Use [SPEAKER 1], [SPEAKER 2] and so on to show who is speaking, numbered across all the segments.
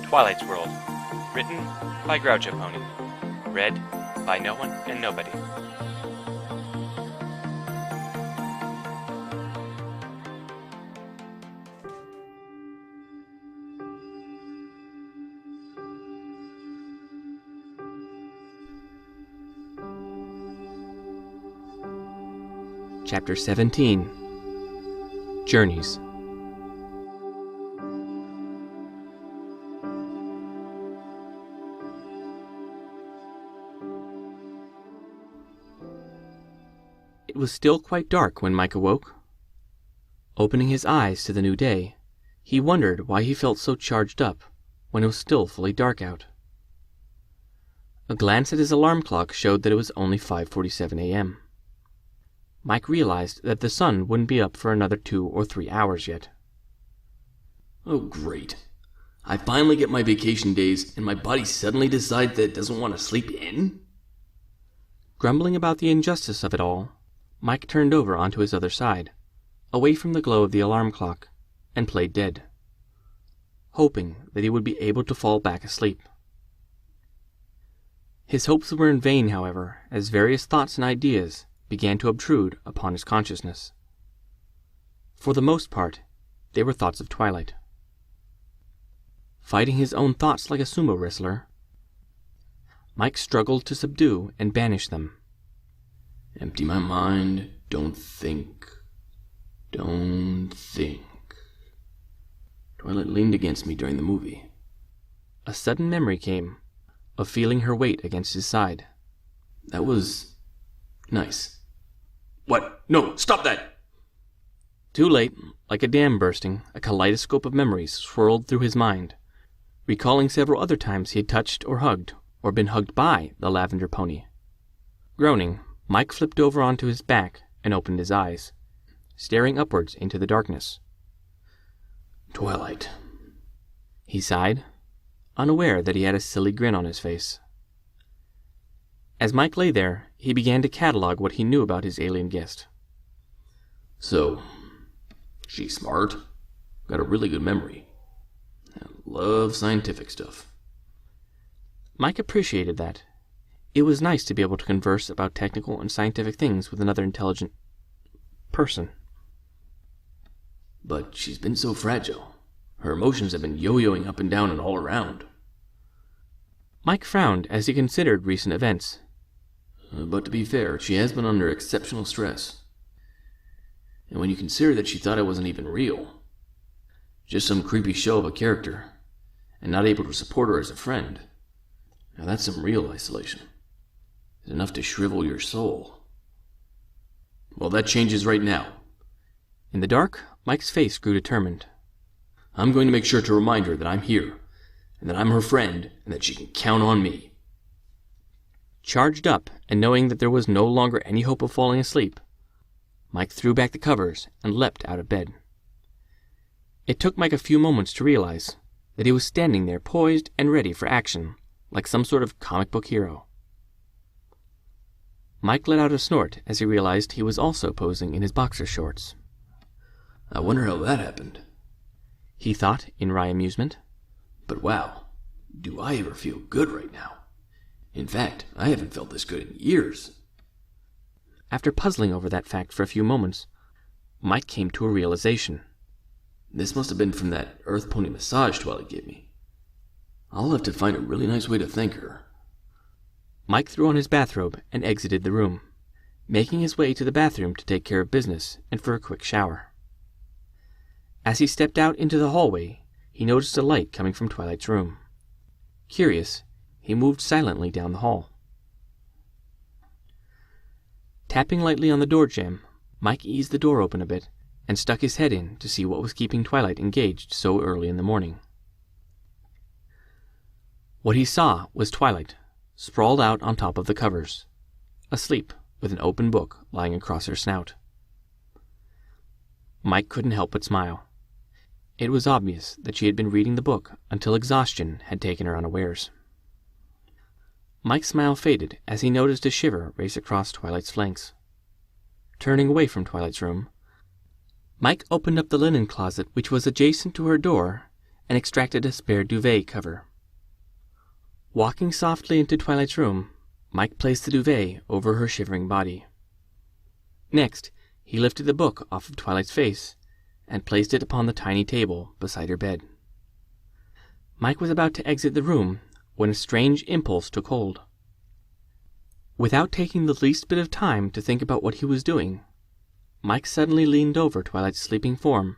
[SPEAKER 1] Twilight's World. Written by Groucho Pony. Read by no one and nobody.
[SPEAKER 2] Chapter 17. Journeys. It was still quite dark when Mike awoke. Opening his eyes to the new day, he wondered why he felt so charged up when it was still fully dark out. A glance at his alarm clock showed that it was only 5:47 a.m. Mike realized that the sun wouldn't be up for another 2 or 3 hours yet.
[SPEAKER 3] Oh, great. I finally get my vacation days, and my body suddenly decides that it doesn't want to sleep in?
[SPEAKER 2] Grumbling about the injustice of it all, Mike turned over onto his other side, away from the glow of the alarm clock, and played dead, hoping that he would be able to fall back asleep. His hopes were in vain, however, as various thoughts and ideas began to obtrude upon his consciousness. For the most part, they were thoughts of Twilight. Fighting his own thoughts like a sumo wrestler, Mike struggled to subdue and banish them.
[SPEAKER 3] Empty my mind, don't think. Don't think. Twilight leaned against me during the movie.
[SPEAKER 2] A sudden memory came of feeling her weight against his side.
[SPEAKER 3] That was nice. What? No, stop that!
[SPEAKER 2] Too late, like a dam bursting, a kaleidoscope of memories swirled through his mind, recalling several other times he had touched or hugged, or been hugged by the lavender pony. Groaning, Mike flipped over onto his back and opened his eyes, staring upwards into the darkness.
[SPEAKER 3] Twilight,
[SPEAKER 2] he sighed, unaware that he had a silly grin on his face. As Mike lay there, he began to catalog what he knew about his alien guest.
[SPEAKER 3] So, she's smart, got a really good memory, love scientific stuff.
[SPEAKER 2] Mike appreciated that. It was nice to be able to converse about technical and scientific things with another intelligent person.
[SPEAKER 3] But she's been so fragile. Her emotions have been yo-yoing up and down and all around.
[SPEAKER 2] Mike frowned as he considered recent events.
[SPEAKER 3] But to be fair, she has been under exceptional stress. And when you consider that she thought I wasn't even real, just some creepy show of a character, and not able to support her as a friend, now that's some real isolation. It's enough to shrivel your soul. Well, that changes right now.
[SPEAKER 2] In the dark, Mike's face grew determined.
[SPEAKER 3] I'm going to make sure to remind her that I'm here, and that I'm her friend, and that she can count on me.
[SPEAKER 2] Charged up, and knowing that there was no longer any hope of falling asleep, Mike threw back the covers and leapt out of bed. It took Mike a few moments to realize that he was standing there poised and ready for action, like some sort of comic book hero. Mike let out a snort as he realized he was also posing in his boxer shorts.
[SPEAKER 3] I wonder how that happened,
[SPEAKER 2] he thought in wry amusement.
[SPEAKER 3] But wow, do I ever feel good right now. In fact, I haven't felt this good in years.
[SPEAKER 2] After puzzling over that fact for a few moments, Mike came to a realization.
[SPEAKER 3] This must have been from that Earth Pony massage Twilight gave me. I'll have to find a really nice way to thank her.
[SPEAKER 2] Mike threw on his bathrobe and exited the room, making his way to the bathroom to take care of business and for a quick shower. As he stepped out into the hallway, he noticed a light coming from Twilight's room. Curious, he moved silently down the hall. Tapping lightly on the door jamb, Mike eased the door open a bit and stuck his head in to see what was keeping Twilight engaged so early in the morning. What he saw was Twilight, sprawled out on top of the covers, asleep with an open book lying across her snout. Mike couldn't help but smile. It was obvious that she had been reading the book until exhaustion had taken her unawares. Mike's smile faded as he noticed a shiver race across Twilight's flanks. Turning away from Twilight's room, Mike opened up the linen closet which was adjacent to her door and extracted a spare duvet cover. Walking softly into Twilight's room, Mike placed the duvet over her shivering body. Next, he lifted the book off of Twilight's face and placed it upon the tiny table beside her bed. Mike was about to exit the room when a strange impulse took hold. Without taking the least bit of time to think about what he was doing, Mike suddenly leaned over Twilight's sleeping form,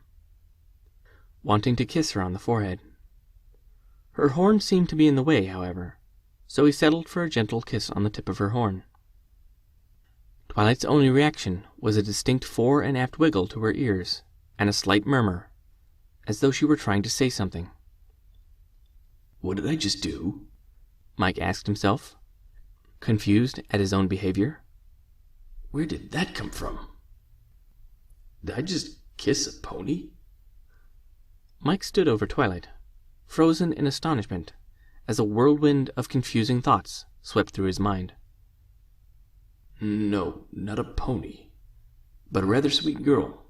[SPEAKER 2] wanting to kiss her on the forehead. Her horn seemed to be in the way, however, so he settled for a gentle kiss on the tip of her horn. Twilight's only reaction was a distinct fore and aft wiggle to her ears and a slight murmur, as though she were trying to say something.
[SPEAKER 3] What did I just do?
[SPEAKER 2] Mike asked himself, confused at his own behavior.
[SPEAKER 3] Where did that come from? Did I just kiss a pony?
[SPEAKER 2] Mike stood over Twilight, frozen in astonishment, as a whirlwind of confusing thoughts swept through his mind.
[SPEAKER 3] No, not a pony, but a rather sweet girl.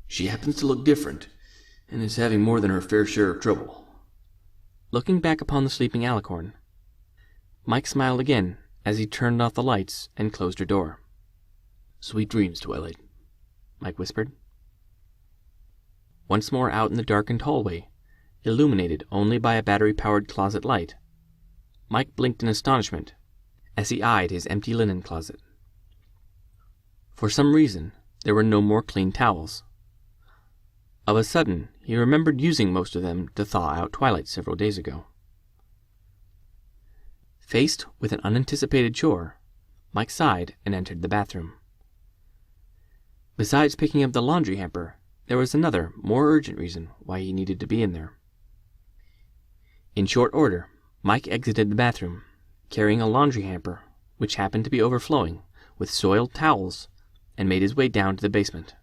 [SPEAKER 3] She happens to look different, and is having more than her fair share of trouble.
[SPEAKER 2] Looking back upon the sleeping alicorn, Mike smiled again as he turned off the lights and closed her door.
[SPEAKER 3] Sweet dreams, Twilight,
[SPEAKER 2] Mike whispered. Once more out in the darkened hallway, illuminated only by a battery-powered closet light, Mike blinked in astonishment as he eyed his empty linen closet. For some reason, there were no more clean towels. Of a sudden, he remembered using most of them to thaw out Twilight several days ago. Faced with an unanticipated chore, Mike sighed and entered the bathroom. Besides picking up the laundry hamper, there was another, more urgent reason why he needed to be in there. In short order, Mike exited the bathroom, carrying a laundry hamper, which happened to be overflowing with soiled towels, and made his way down to the basement.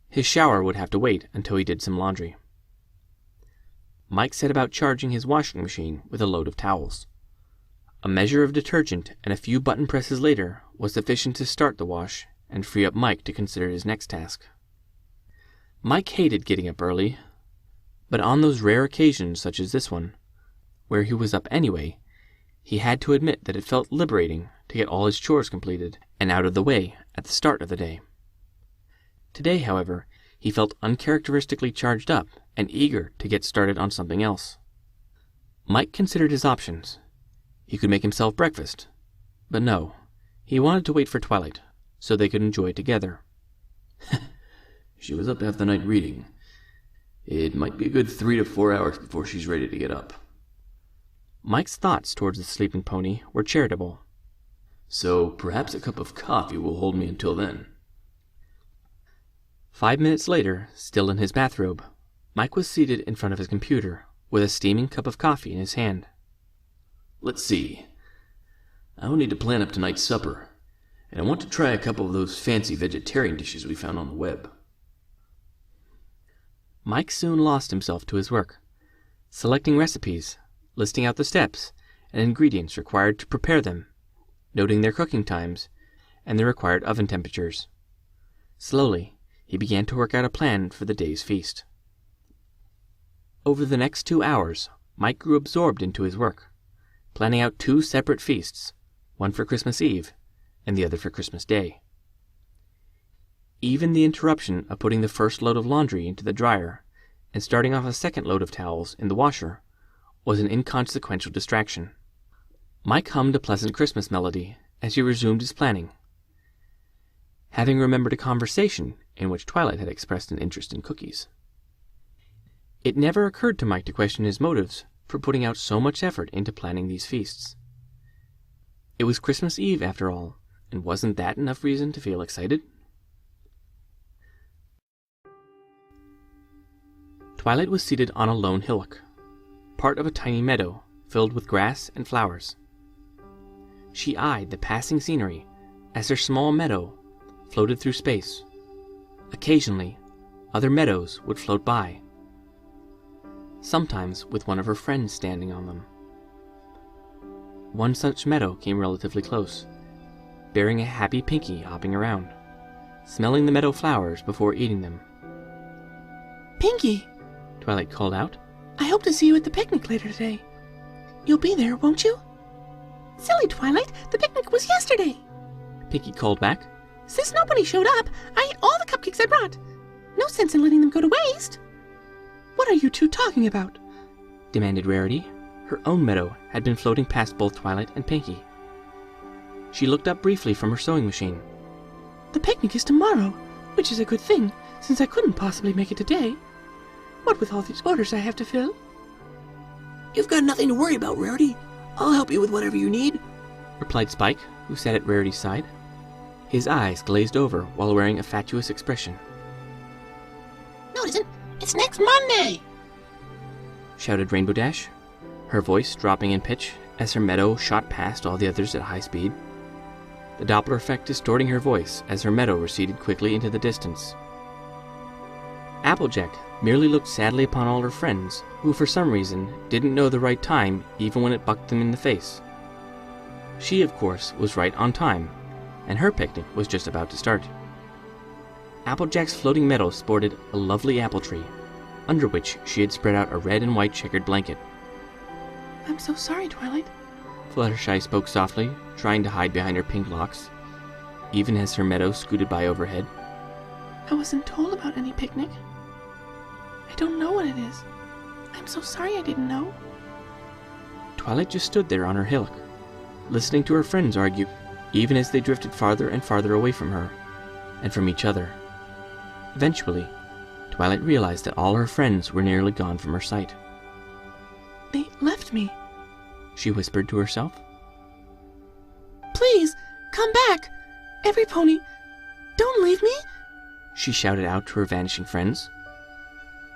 [SPEAKER 2] His shower would have to wait until he did some laundry. Mike set about charging his washing machine with a load of towels. A measure of detergent and a few button presses later was sufficient to start the wash and free up Mike to consider his next task. Mike hated getting up early, but on those rare occasions such as this one, where he was up anyway, he had to admit that it felt liberating to get all his chores completed and out of the way at the start of the day. Today, however, he felt uncharacteristically charged up and eager to get started on something else. Mike considered his options. He could make himself breakfast, but no, he wanted to wait for Twilight so they could enjoy it together.
[SPEAKER 3] She was up half the night reading. It might be a good 3 to 4 hours before she's ready to get up.
[SPEAKER 2] Mike's thoughts towards the sleeping pony were charitable.
[SPEAKER 3] So perhaps a cup of coffee will hold me until then.
[SPEAKER 2] 5 minutes later, still in his bathrobe, Mike was seated in front of his computer with a steaming cup of coffee in his hand.
[SPEAKER 3] Let's see. I will need to plan up tonight's supper, and I want to try a couple of those fancy vegetarian dishes we found on the web.
[SPEAKER 2] Mike soon lost himself to his work, selecting recipes, listing out the steps and ingredients required to prepare them, noting their cooking times and the required oven temperatures. Slowly, he began to work out a plan for the day's feast. Over the next 2 hours, Mike grew absorbed into his work, planning out 2 separate feasts, one for Christmas Eve and the other for Christmas Day. Even the interruption of putting the first load of laundry into the dryer and starting off a second load of towels in the washer was an inconsequential distraction. Mike hummed a pleasant Christmas melody as he resumed his planning, having remembered a conversation in which Twilight had expressed an interest in cookies. It never occurred to Mike to question his motives for putting out so much effort into planning these feasts. It was Christmas Eve, after all, and wasn't that enough reason to feel excited? Twilight was seated on a lone hillock, part of a tiny meadow filled with grass and flowers. She eyed the passing scenery as her small meadow floated through space. Occasionally, other meadows would float by, sometimes with one of her friends standing on them. One such meadow came relatively close, bearing a happy Pinky hopping around, smelling the meadow flowers before eating them.
[SPEAKER 4] Pinky!
[SPEAKER 2] Twilight called out,
[SPEAKER 4] I hope to see you at the picnic later today. You'll be there, won't you? Silly Twilight, the picnic was yesterday.
[SPEAKER 2] Pinkie called back.
[SPEAKER 4] Since nobody showed up, I ate all the cupcakes I brought. No sense in letting them go to waste.
[SPEAKER 2] What are you two talking about? Demanded Rarity. Her own meadow had been floating past both Twilight and Pinkie. She looked up briefly from her sewing machine.
[SPEAKER 4] The picnic is tomorrow, which is a good thing, since I couldn't possibly make it today. What with all these orders I have to fill?
[SPEAKER 5] You've got nothing to worry about, Rarity. I'll help you with whatever you need,
[SPEAKER 2] replied Spike, who sat at Rarity's side. His eyes glazed over while wearing a fatuous expression.
[SPEAKER 4] No, it isn't. It's next Monday!
[SPEAKER 2] Shouted Rainbow Dash, her voice dropping in pitch as her meadow shot past all the others at high speed. The Doppler effect distorting her voice as her meadow receded quickly into the distance. Applejack merely looked sadly upon all her friends, who for some reason didn't know the right time even when it bucked them in the face. She, of course, was right on time, and her picnic was just about to start. Applejack's floating meadow sported a lovely apple tree, under which she had spread out a red and white checkered blanket.
[SPEAKER 4] I'm so sorry, Twilight.
[SPEAKER 2] Fluttershy spoke softly, trying to hide behind her pink locks, even as her meadow scooted by overhead.
[SPEAKER 4] I wasn't told about any picnic. I don't know what it is. I'm so sorry I didn't know.
[SPEAKER 2] Twilight just stood there on her hillock, listening to her friends argue, even as they drifted farther and farther away from her, and from each other. Eventually, Twilight realized that all her friends were nearly gone from her sight.
[SPEAKER 4] They left me.
[SPEAKER 2] She whispered to herself.
[SPEAKER 4] Please, come back! Every pony, don't leave me!
[SPEAKER 2] She shouted out to her vanishing friends.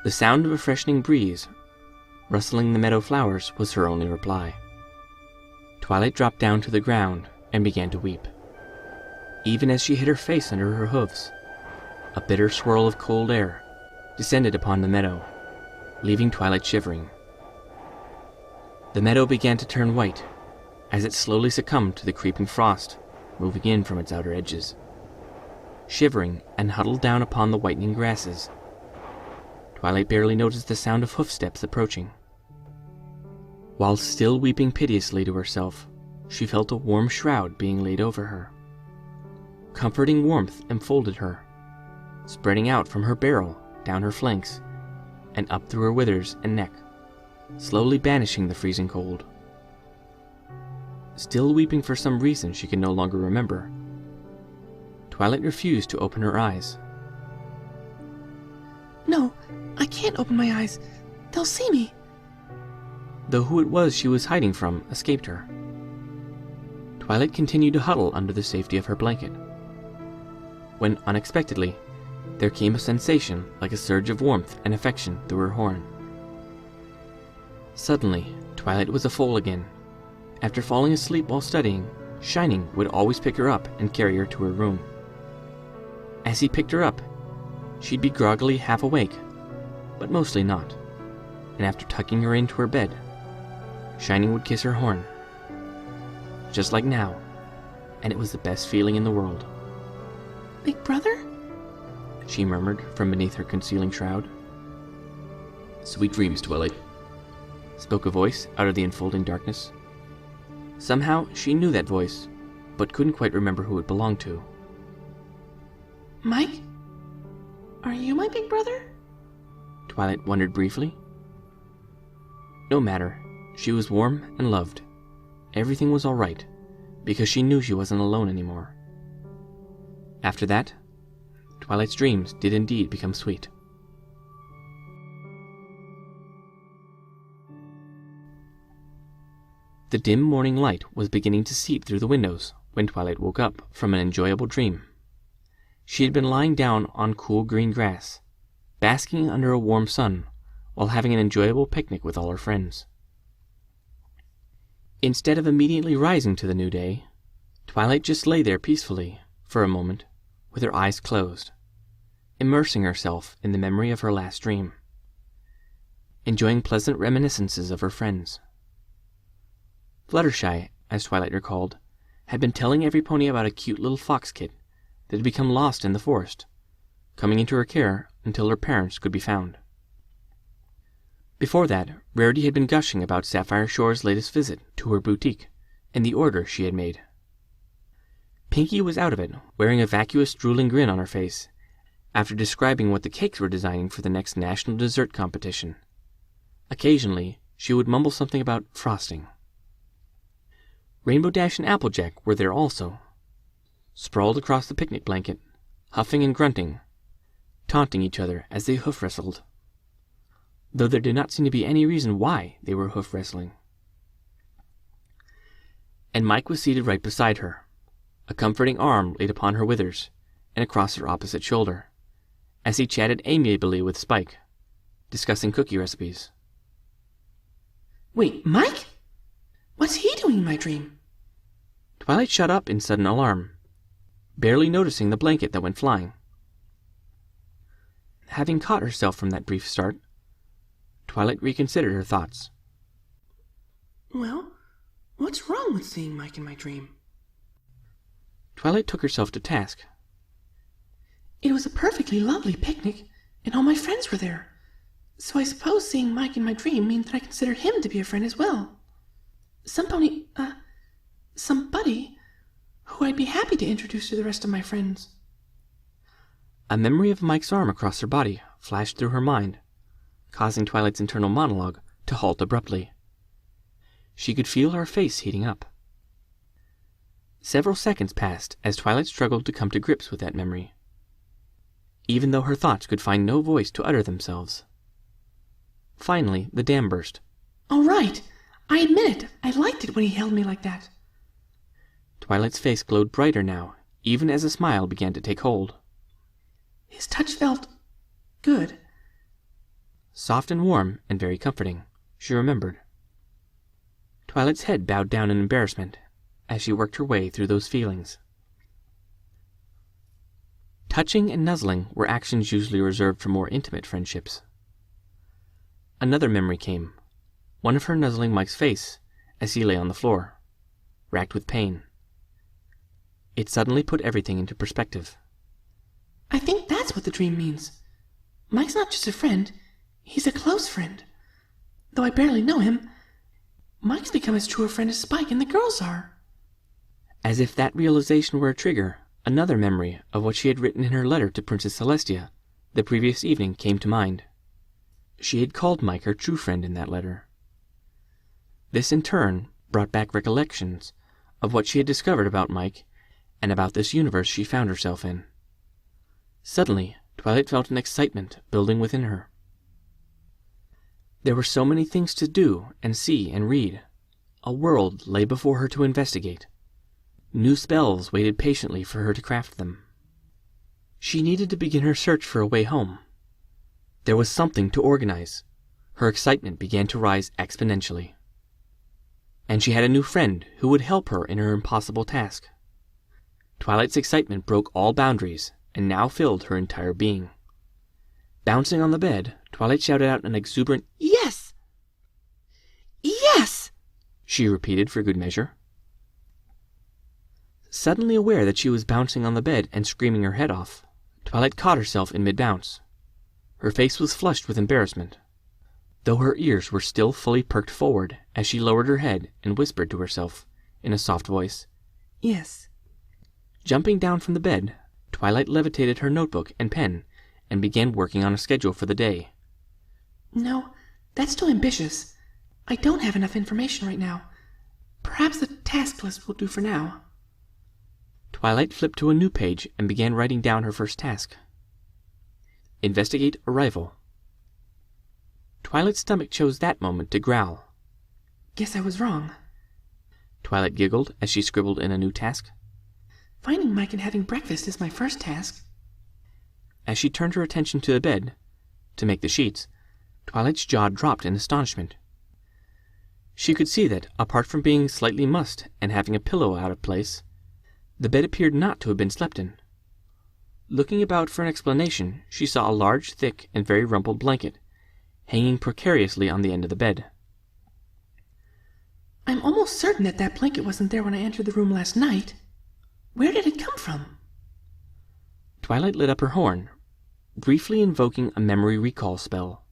[SPEAKER 2] The sound of a freshening breeze, rustling the meadow flowers, was her only reply. Twilight dropped down to the ground and began to weep. Even as she hid her face under her hooves, a bitter swirl of cold air descended upon the meadow, leaving Twilight shivering. The meadow began to turn white as it slowly succumbed to the creeping frost moving in from its outer edges. Shivering and huddled down upon the whitening grasses, Twilight barely noticed the sound of hoofsteps approaching. While still weeping piteously to herself, she felt a warm shroud being laid over her. Comforting warmth enfolded her, spreading out from her barrel, down her flanks, and up through her withers and neck, slowly banishing the freezing cold. Still weeping for some reason she could no longer remember, Twilight refused to open her eyes.
[SPEAKER 4] No, I can't open my eyes. They'll see me.
[SPEAKER 2] Though who it was she was hiding from escaped her. Twilight continued to huddle under the safety of her blanket, when unexpectedly there came a sensation like a surge of warmth and affection through her horn. Suddenly, Twilight was a foal again. After falling asleep while studying, Shining would always pick her up and carry her to her room. As he picked her up, she'd be groggily half awake, but mostly not, and after tucking her into her bed, Shining would kiss her horn. Just like now, and it was the best feeling in the world.
[SPEAKER 4] Big brother?
[SPEAKER 2] She murmured from beneath her concealing shroud.
[SPEAKER 3] Sweet dreams, Twilight,
[SPEAKER 2] spoke a voice out of the enfolding darkness. Somehow she knew that voice, but couldn't quite remember who it belonged to.
[SPEAKER 4] Mike? Are you my big brother?
[SPEAKER 2] Twilight wondered briefly. No matter, she was warm and loved. Everything was all right, because she knew she wasn't alone anymore. After that, Twilight's dreams did indeed become sweet. The dim morning light was beginning to seep through the windows when Twilight woke up from an enjoyable dream. She had been lying down on cool green grass, basking under a warm sun, while having an enjoyable picnic with all her friends. Instead of immediately rising to the new day, Twilight just lay there peacefully, for a moment, with her eyes closed, immersing herself in the memory of her last dream, enjoying pleasant reminiscences of her friends. Fluttershy, as Twilight recalled, had been telling every pony about a cute little fox kit that had become lost in the forest, coming into her care until her parents could be found. Before that, Rarity had been gushing about Sapphire Shore's latest visit to her boutique and the order she had made. Pinkie was out of it, wearing a vacuous, drooling grin on her face, after describing what the cakes were designing for the next national dessert competition. Occasionally, she would mumble something about frosting. Rainbow Dash and Applejack were there also, sprawled across the picnic blanket, huffing and grunting, taunting each other as they hoof wrestled, though there did not seem to be any reason why they were hoof wrestling. And Mike was seated right beside her, a comforting arm laid upon her withers and across her opposite shoulder, as he chatted amiably with Spike, discussing cookie recipes.
[SPEAKER 4] Wait, Mike? What's he doing in my dream?
[SPEAKER 2] Twilight shut up in sudden alarm, barely noticing the blanket that went flying. Having caught herself from that brief start, Twilight reconsidered her thoughts.
[SPEAKER 4] Well, what's wrong with seeing Mike in my dream?
[SPEAKER 2] Twilight took herself to task.
[SPEAKER 4] It was a perfectly lovely picnic, and all my friends were there. So I suppose seeing Mike in my dream means that I consider him to be a friend as well. Somebody who I'd be happy to introduce to the rest of my friends.
[SPEAKER 2] A memory of Mike's arm across her body flashed through her mind, causing Twilight's internal monologue to halt abruptly. She could feel her face heating up. Several seconds passed as Twilight struggled to come to grips with that memory, even though her thoughts could find no voice to utter themselves. Finally, the dam burst.
[SPEAKER 4] All right, I admit it. I liked it when he held me like that.
[SPEAKER 2] Twilight's face glowed brighter now, even as a smile began to take hold.
[SPEAKER 4] His touch felt good.
[SPEAKER 2] Soft and warm and very comforting, she remembered. Twilight's head bowed down in embarrassment as she worked her way through those feelings. Touching and nuzzling were actions usually reserved for more intimate friendships. Another memory came, one of her nuzzling Mike's face as he lay on the floor, racked with pain. It suddenly put everything into perspective.
[SPEAKER 4] I think that's what the dream means. Mike's not just a friend, he's a close friend. Though I barely know him, Mike's become as true a friend as Spike and the girls are.
[SPEAKER 2] As if that realization were a trigger, another memory of what she had written in her letter to Princess Celestia the previous evening came to mind. She had called Mike her true friend in that letter. This in turn brought back recollections of what she had discovered about Mike and about this universe she found herself in. Suddenly, Twilight felt an excitement building within her. There were so many things to do and see and read. A world lay before her to investigate. New spells waited patiently for her to craft them. She needed to begin her search for a way home. There was something to organize. Her excitement began to rise exponentially. And she had a new friend who would help her in her impossible task. Twilight's excitement broke all boundaries and now filled her entire being. Bouncing on the bed, Twilight shouted out an exuberant,
[SPEAKER 4] Yes! Yes!
[SPEAKER 2] She repeated for good measure. Suddenly aware that she was bouncing on the bed and screaming her head off, Twilight caught herself in mid-bounce. Her face was flushed with embarrassment, though her ears were still fully perked forward as she lowered her head and whispered to herself, in a soft voice,
[SPEAKER 4] Yes.
[SPEAKER 2] Jumping down from the bed, Twilight levitated her notebook and pen and began working on a schedule for the day.
[SPEAKER 4] No, that's too ambitious. I don't have enough information right now. Perhaps the task list will do for now.
[SPEAKER 2] Twilight flipped to a new page and began writing down her first task. Investigate arrival. Twilight's stomach chose that moment to growl.
[SPEAKER 4] Guess I was wrong.
[SPEAKER 2] Twilight giggled as she scribbled in a new task.
[SPEAKER 4] Finding Mike and having breakfast is my first task.
[SPEAKER 2] As she turned her attention to the bed, to make the sheets, Twilight's jaw dropped in astonishment. She could see that, apart from being slightly mussed and having a pillow out of place, the bed appeared not to have been slept in. Looking about for an explanation, she saw a large, thick, and very rumpled blanket, hanging precariously on the end of the bed.
[SPEAKER 4] I'm almost certain that that blanket wasn't there when I entered the room last night. Where did it come from?
[SPEAKER 2] Twilight lit up her horn, briefly invoking a memory recall spell.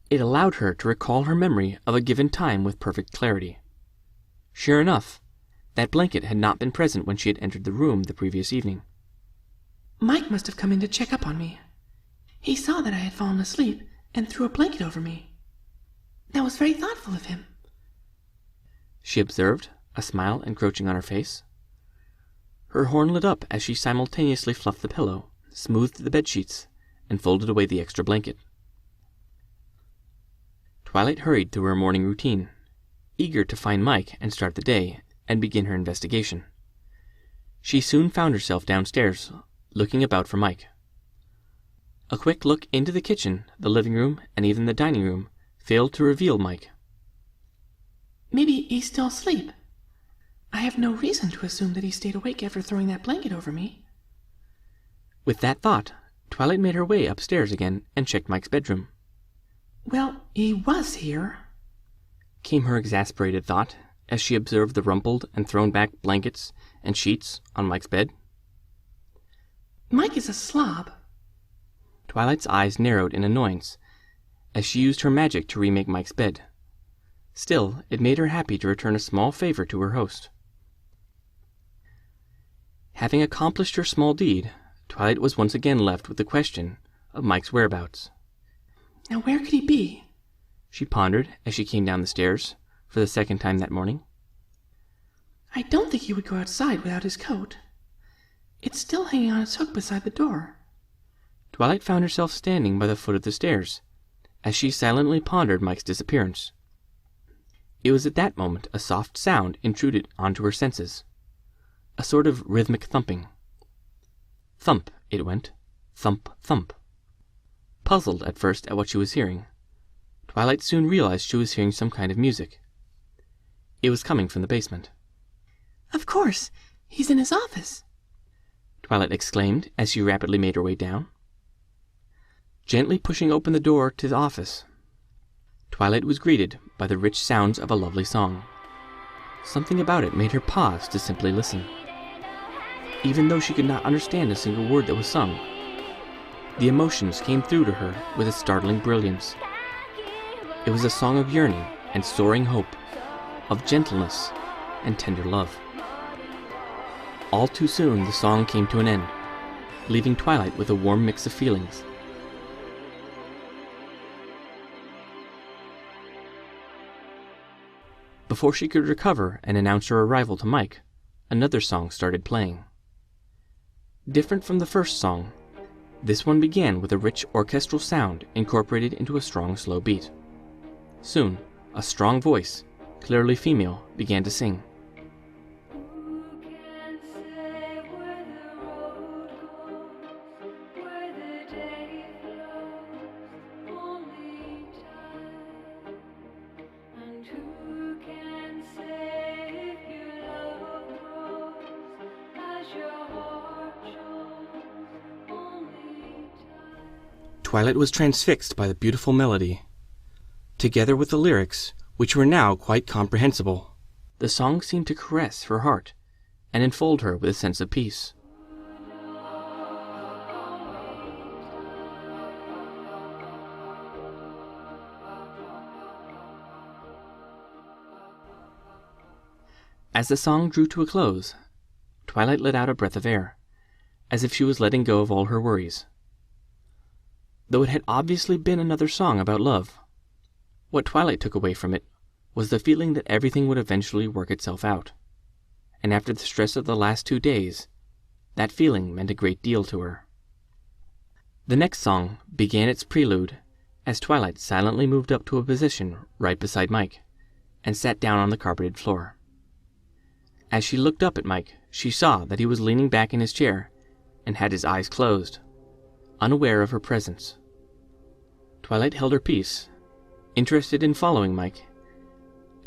[SPEAKER 2] It allowed her to recall her memory of a given time with perfect clarity. Sure enough, that blanket had not been present when she had entered the room the previous evening.
[SPEAKER 4] Mike must have come in to check up on me. He saw that I had fallen asleep and threw a blanket over me. That was very thoughtful of him,
[SPEAKER 2] she observed, a smile encroaching on her face. Her horn lit up as she simultaneously fluffed the pillow, smoothed the bedsheets, and folded away the extra blanket. Twilight hurried through her morning routine, eager to find Mike and start the day and begin her investigation. She soon found herself downstairs, looking about for Mike. A quick look into the kitchen, the living room, and even the dining room failed to reveal Mike.
[SPEAKER 4] Maybe he's still asleep. I have no reason to assume that he stayed awake after throwing that blanket over me.
[SPEAKER 2] With that thought, Twilight made her way upstairs again and checked Mike's bedroom.
[SPEAKER 4] Well, he was here,
[SPEAKER 2] came her exasperated thought as she observed the rumpled and thrown back blankets and sheets on Mike's bed.
[SPEAKER 4] Mike is a slob.
[SPEAKER 2] Twilight's eyes narrowed in annoyance as she used her magic to remake Mike's bed. Still, it made her happy to return a small favor to her host. Having accomplished her small deed, Twilight was once again left with the question of Mike's whereabouts.
[SPEAKER 4] Now where could he be?
[SPEAKER 2] She pondered as she came down the stairs for the second time that morning.
[SPEAKER 4] I don't think he would go outside without his coat. It's still hanging on its hook beside the door.
[SPEAKER 2] Twilight found herself standing by the foot of the stairs as she silently pondered Mike's disappearance. It was at that moment a soft sound intruded onto her senses, a sort of rhythmic thumping. Thump, it went. Thump, thump. Puzzled at first at what she was hearing, Twilight soon realized she was hearing some kind of music. It was coming from the basement.
[SPEAKER 4] Of course, he's in his office,
[SPEAKER 2] Twilight exclaimed as she rapidly made her way down. Gently pushing open the door to the office, Twilight was greeted by the rich sounds of a lovely song. Something about it made her pause to simply listen. Even though she could not understand a single word that was sung, the emotions came through to her with a startling brilliance. It was a song of yearning and soaring hope, of gentleness and tender love. All too soon the song came to an end, leaving Twilight with a warm mix of feelings. Before she could recover and announce her arrival to Mike, another song started playing. Different from the first song, this one began with a rich orchestral sound incorporated into a strong, slow beat. Soon, a strong voice, clearly female, began to sing. Twilight was transfixed by the beautiful melody, together with the lyrics, which were now quite comprehensible. The song seemed to caress her heart and enfold her with a sense of peace. As the song drew to a close, Twilight let out a breath of air, as if she was letting go of all her worries. Though it had obviously been another song about love, what Twilight took away from it was the feeling that everything would eventually work itself out. And after the stress of the last 2 days, that feeling meant a great deal to her. The next song began its prelude as Twilight silently moved up to a position right beside Mike and sat down on the carpeted floor. As she looked up at Mike, she saw that he was leaning back in his chair and had his eyes closed, unaware of her presence. Twilight held her peace, interested in following Mike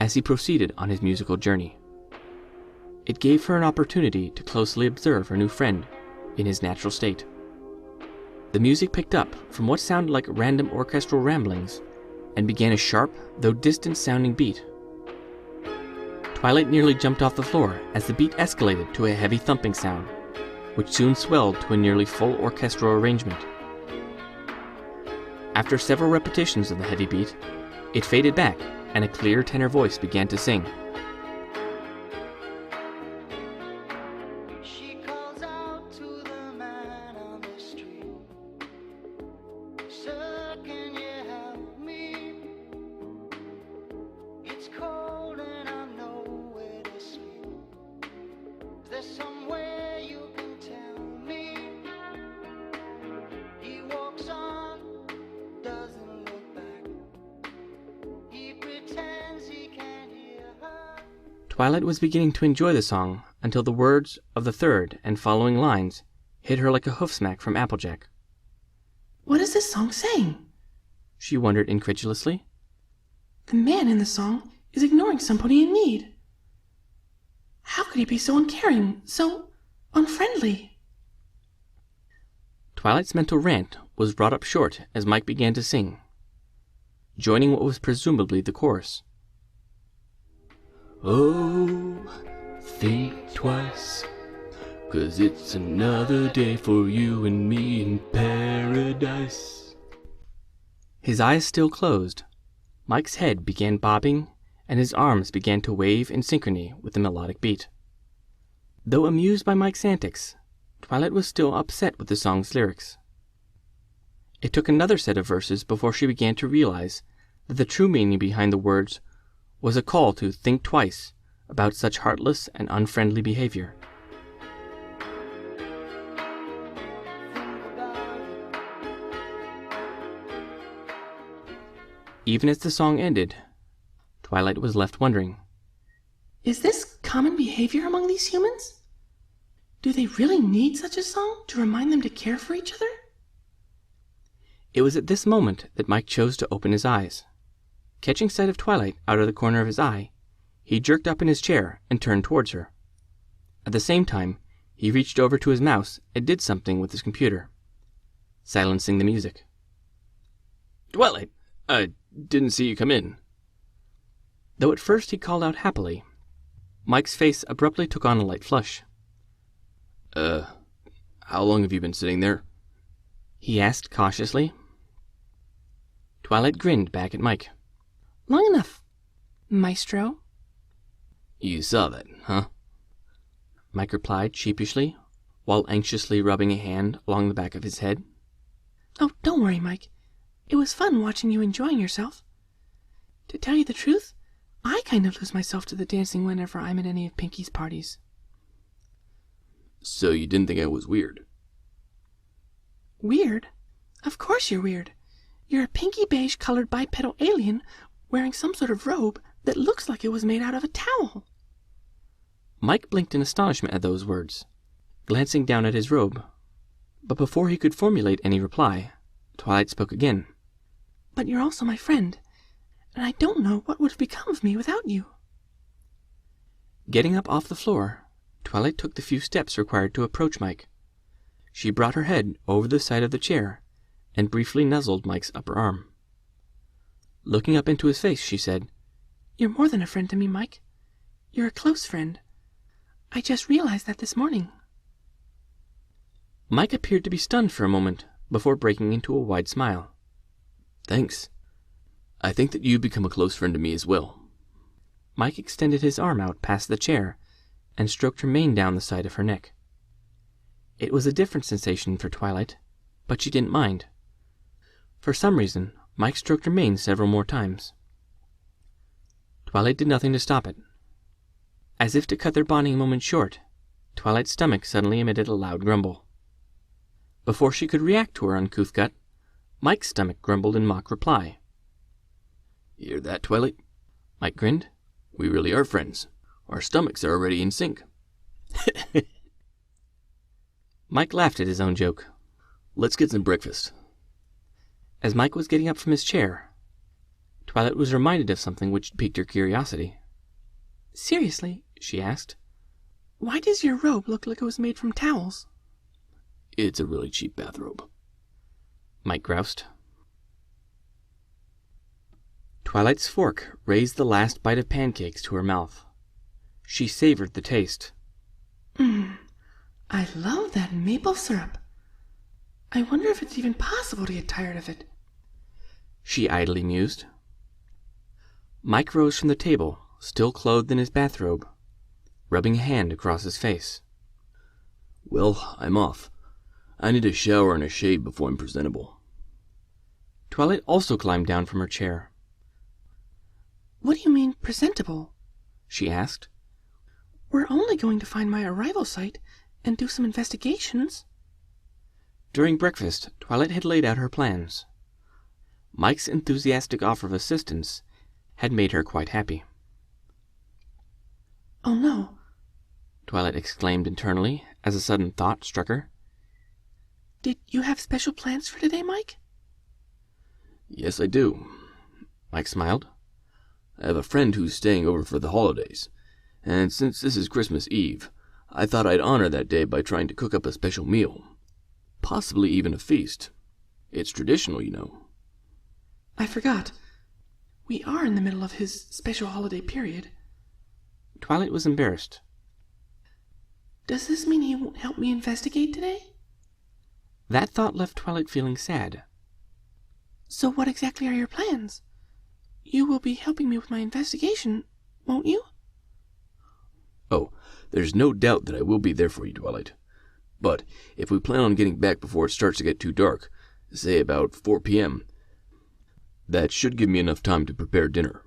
[SPEAKER 2] as he proceeded on his musical journey. It gave her an opportunity to closely observe her new friend in his natural state. The music picked up from what sounded like random orchestral ramblings and began a sharp, though distant-sounding beat. Twilight nearly jumped off the floor as the beat escalated to a heavy thumping sound, which soon swelled to a nearly full orchestral arrangement. After several repetitions of the heavy beat, it faded back, and a clear tenor voice began to sing.
[SPEAKER 6] She calls out to the man on the street. Sir, can you help me? It's cold and I'm nowhere to sleep. Is there somewhere you can tell me? He walks on, doesn't look back. He pretends he can't hear her.
[SPEAKER 2] Twilight was beginning to enjoy the song until the words of the third and following lines hit her like a hoof smack from Applejack.
[SPEAKER 4] What is this song saying?
[SPEAKER 2] She wondered incredulously.
[SPEAKER 4] The man in the song is ignoring somebody in need. How could he be so uncaring, so unfriendly?
[SPEAKER 2] Twilight's mental rant was brought up short as Mike began to sing, joining what was presumably the chorus.
[SPEAKER 3] Oh, think twice, 'cause it's another day for you and me in paradise.
[SPEAKER 2] His eyes still closed, Mike's head began bobbing, and his arms began to wave in synchrony with the melodic beat. Though amused by Mike's antics, Twilight was still upset with the song's lyrics. It took another set of verses before she began to realize that the true meaning behind the words was a call to think twice about such heartless and unfriendly behavior. Even as the song ended, Twilight was left wondering.
[SPEAKER 4] Is this common behavior among these humans? Do they really need such a song to remind them to care for each other?
[SPEAKER 2] It was at this moment that Mike chose to open his eyes. Catching sight of Twilight out of the corner of his eye, he jerked up in his chair and turned towards her. At the same time, he reached over to his mouse and did something with his computer, silencing the music.
[SPEAKER 3] Twilight, I didn't see you come in.
[SPEAKER 2] Though at first he called out happily, Mike's face abruptly took on a light flush.
[SPEAKER 3] How long have you been sitting there?
[SPEAKER 2] He asked cautiously. Twilight grinned back at Mike.
[SPEAKER 4] Long enough, Maestro.
[SPEAKER 3] You saw that, huh?
[SPEAKER 2] Mike replied sheepishly, while anxiously rubbing a hand along the back of his head.
[SPEAKER 4] Oh, don't worry, Mike. It was fun watching you enjoying yourself. To tell you the truth, I kind of lose myself to the dancing whenever I'm at any of Pinky's parties.
[SPEAKER 3] So you didn't think I was weird?
[SPEAKER 4] Weird? Of course you're weird. You're a pinky beige colored bipedal alien wearing some sort of robe that looks like it was made out of a towel.
[SPEAKER 2] Mike blinked in astonishment at those words, glancing down at his robe. But before he could formulate any reply, Twilight spoke again.
[SPEAKER 4] But you're also my friend, and I don't know what would have become of me without you.
[SPEAKER 2] Getting up off the floor, Twilight took the few steps required to approach Mike. She brought her head over the side of the chair and briefly nuzzled Mike's upper arm. Looking up into his face, she said,
[SPEAKER 4] You're more than a friend to me, Mike. You're a close friend. I just realized that this morning.
[SPEAKER 2] Mike appeared to be stunned for a moment before breaking into a wide smile.
[SPEAKER 3] Thanks. I think that you've become a close friend to me as well.
[SPEAKER 2] Mike extended his arm out past the chair and stroked her mane down the side of her neck. It was a different sensation for Twilight, but she didn't mind. For some reason, Mike stroked her mane several more times. Twilight did nothing to stop it. As if to cut their bonding moment short, Twilight's stomach suddenly emitted a loud grumble. Before she could react to her uncouth gut, Mike's stomach grumbled in mock reply.
[SPEAKER 3] Hear that, Twilight?
[SPEAKER 2] Mike grinned.
[SPEAKER 3] We really are friends. Our stomachs are already in sync.
[SPEAKER 2] Mike laughed at his own joke.
[SPEAKER 3] Let's get some breakfast.
[SPEAKER 2] As Mike was getting up from his chair, Twilight was reminded of something which piqued her curiosity.
[SPEAKER 4] Seriously,
[SPEAKER 2] she asked.
[SPEAKER 4] Why does your robe look like it was made from towels?
[SPEAKER 3] It's a really cheap bathrobe.
[SPEAKER 2] Mike groused. Twilight's fork raised the last bite of pancakes to her mouth. She savored the taste.
[SPEAKER 4] I love that maple syrup. I wonder if it's even possible to get tired of it.
[SPEAKER 2] she idly mused. Mike rose from the table, still clothed in his bathrobe, rubbing a hand across his face.
[SPEAKER 3] Well, I'm off. I need a shower and a shave before I'm presentable.
[SPEAKER 2] Twilight also climbed down from her chair.
[SPEAKER 4] What do you mean, presentable?
[SPEAKER 2] She asked.
[SPEAKER 4] We're only going to find my arrival site and do some investigations.
[SPEAKER 2] During breakfast, Twilight had laid out her plans. Mike's enthusiastic offer of assistance had made her quite happy.
[SPEAKER 4] Oh no,
[SPEAKER 2] Twilight exclaimed internally as a sudden thought struck her.
[SPEAKER 4] did you have special plans for today, Mike?
[SPEAKER 3] Yes, I do.
[SPEAKER 2] Mike smiled.
[SPEAKER 3] I have a friend who's staying over for the holidays, and since this is Christmas Eve, I thought I'd honor that day by trying to cook up a special meal. Possibly even a feast. It's traditional, you know.
[SPEAKER 4] I forgot. We are in the middle of his special holiday period.
[SPEAKER 2] Twilight was embarrassed.
[SPEAKER 4] Does this mean he won't help me investigate today?
[SPEAKER 2] That thought left Twilight feeling sad.
[SPEAKER 4] So what exactly are your plans? You will be helping me with my investigation, won't you?
[SPEAKER 3] Oh, there's no doubt that I will be there for you, Twilight. But if we plan on getting back before it starts to get too dark, say about 4 p.m., that should give me enough time to prepare dinner.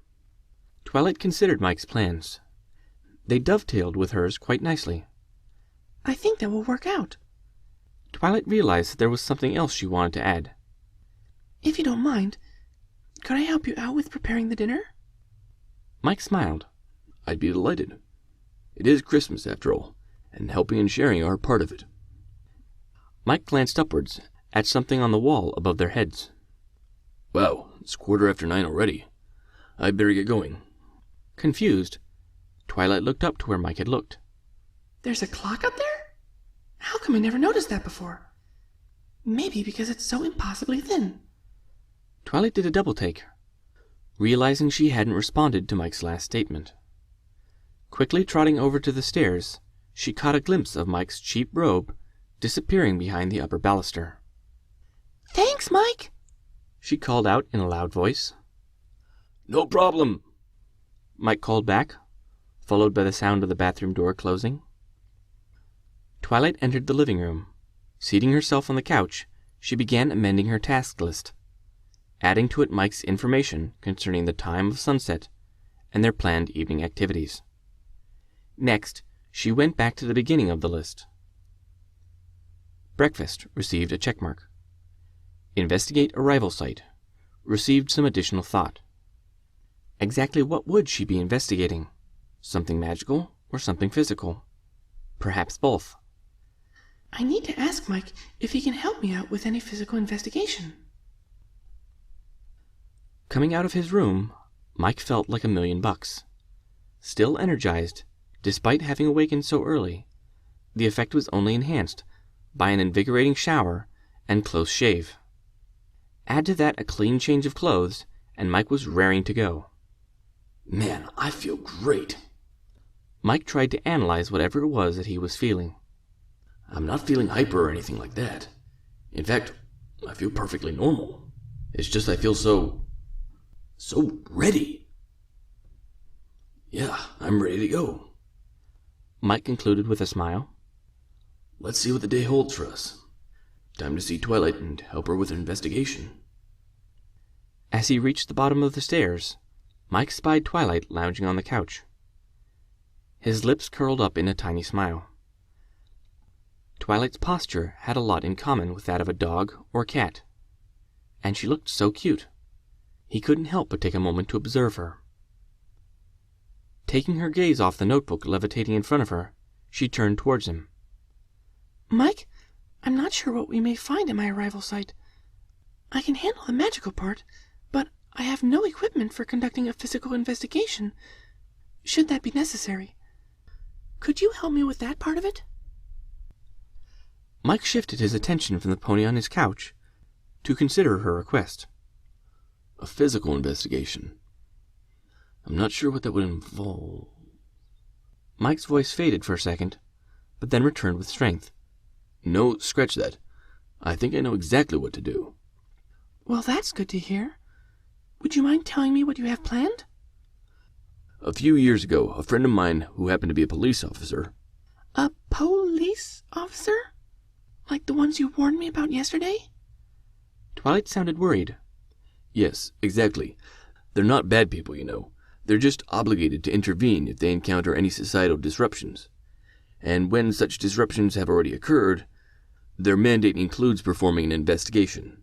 [SPEAKER 2] Twilight considered Mike's plans. They dovetailed with hers quite nicely.
[SPEAKER 4] I think that will work out.
[SPEAKER 2] Twilight realized that there was something else she wanted to add.
[SPEAKER 4] If you don't mind, could I help you out with preparing the dinner?
[SPEAKER 2] Mike smiled.
[SPEAKER 3] I'd be delighted. It is Christmas, after all, and helping and sharing are part of it.
[SPEAKER 2] Mike glanced upwards at something on the wall above their heads.
[SPEAKER 3] Wow, it's 9:15 already. I'd better get going.
[SPEAKER 2] Confused, Twilight looked up to where Mike had looked.
[SPEAKER 4] There's a clock up there? How come I never noticed that before? Maybe because it's so impossibly thin.
[SPEAKER 2] Twilight did a double-take, realizing she hadn't responded to Mike's last statement. Quickly trotting over to the stairs, she caught a glimpse of Mike's cheap robe disappearing behind the upper baluster.
[SPEAKER 4] Thanks, Mike!
[SPEAKER 2] She called out in a loud voice.
[SPEAKER 3] No problem,
[SPEAKER 2] Mike called back, followed by the sound of the bathroom door closing. Twilight entered the living room. Seating herself on the couch, she began amending her task list, adding to it Mike's information concerning the time of sunset and their planned evening activities. Next, she went back to the beginning of the list. Breakfast received a checkmark. Investigate arrival site received some additional thought. Exactly what would she be investigating? Something magical or something physical? Perhaps both.
[SPEAKER 4] I need to ask Mike if he can help me out with any physical investigation.
[SPEAKER 2] Coming out of his room, Mike felt like $1,000,000. Still energized, despite having awakened so early, the effect was only enhanced by an invigorating shower and close shave. Add to that a clean change of clothes, and Mike was raring to go.
[SPEAKER 3] Man, I feel great.
[SPEAKER 2] Mike tried to analyze whatever it was that he was feeling.
[SPEAKER 3] I'm not feeling hyper or anything like that. In fact, I feel perfectly normal. It's just I feel so ready. Yeah, I'm ready to go.
[SPEAKER 2] Mike concluded with a smile.
[SPEAKER 3] Let's see what the day holds for us. Time to see Twilight and help her with her investigation.
[SPEAKER 2] As he reached the bottom of the stairs, Mike spied Twilight lounging on the couch. His lips curled up in a tiny smile. Twilight's posture had a lot in common with that of a dog or cat, and she looked so cute. He couldn't help but take a moment to observe her. Taking her gaze off the notebook levitating in front of her, she turned towards him.
[SPEAKER 4] Mike, I'm not sure what we may find at my arrival site. I can handle the magical part, but I have no equipment for conducting a physical investigation, should that be necessary. Could you help me with that part of it?
[SPEAKER 2] Mike shifted his attention from the pony on his couch to consider her request.
[SPEAKER 3] A physical investigation. I'm not sure what that would involve.
[SPEAKER 2] Mike's voice faded for a second, but then returned with strength.
[SPEAKER 3] No, scratch that. I think I know exactly what to do.
[SPEAKER 4] Well, that's good to hear. Would you mind telling me what you have planned?
[SPEAKER 3] A few years ago, a friend of mine who happened to be a police officer.
[SPEAKER 4] A police officer? Like the ones you warned me about yesterday?
[SPEAKER 2] Twilight sounded worried.
[SPEAKER 3] Yes, exactly. They're not bad people, you know. They're just obligated to intervene if they encounter any societal disruptions. And when such disruptions have already occurred, their mandate includes performing an investigation.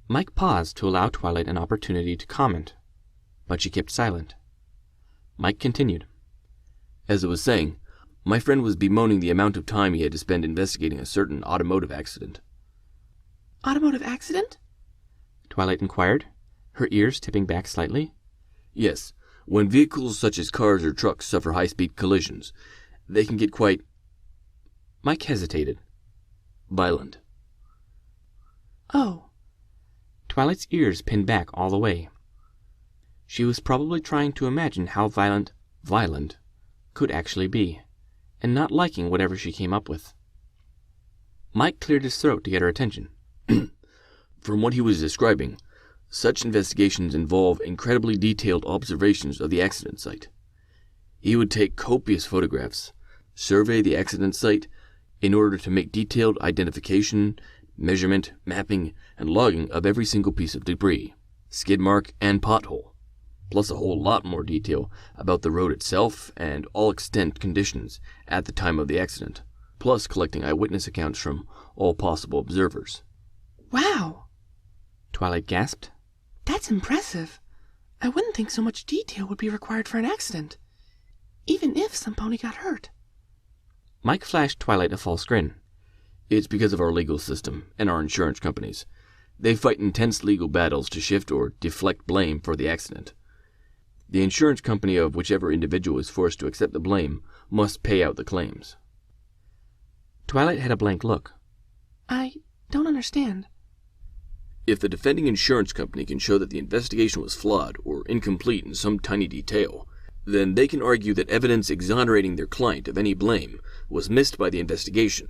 [SPEAKER 2] Mike paused to allow Twilight an opportunity to comment, but she kept silent. Mike continued.
[SPEAKER 3] As I was saying, my friend was bemoaning the amount of time he had to spend investigating a certain automotive accident.
[SPEAKER 4] Automotive accident?
[SPEAKER 2] Twilight inquired, her ears tipping back slightly.
[SPEAKER 3] Yes, when vehicles such as cars or trucks suffer high-speed collisions, they can get quite...
[SPEAKER 2] Mike hesitated.
[SPEAKER 3] violent.
[SPEAKER 4] Oh.
[SPEAKER 2] Twilight's ears pinned back all the way. She was probably trying to imagine how violent could actually be, and not liking whatever she came up with. Mike cleared his throat to get her attention.
[SPEAKER 3] From what he was describing, such investigations involve incredibly detailed observations of the accident site. He would take copious photographs, survey the accident site, in order to make detailed identification, measurement, mapping, and logging of every single piece of debris, skid mark, and pothole, plus a whole lot more detail about the road itself and all extant conditions at the time of the accident, plus collecting eyewitness accounts from all possible observers.
[SPEAKER 4] Wow.
[SPEAKER 2] Twilight gasped.
[SPEAKER 4] That's impressive. I wouldn't think so much detail would be required for an accident, even if some pony got hurt.
[SPEAKER 2] Mike flashed Twilight a false grin.
[SPEAKER 3] It's because of our legal system and our insurance companies. They fight intense legal battles to shift or deflect blame for the accident. The insurance company of whichever individual is forced to accept the blame must pay out the claims.
[SPEAKER 2] Twilight had a blank look.
[SPEAKER 4] I don't understand.
[SPEAKER 3] If the defending insurance company can show that the investigation was flawed or incomplete in some tiny detail, then they can argue that evidence exonerating their client of any blame was missed by the investigation.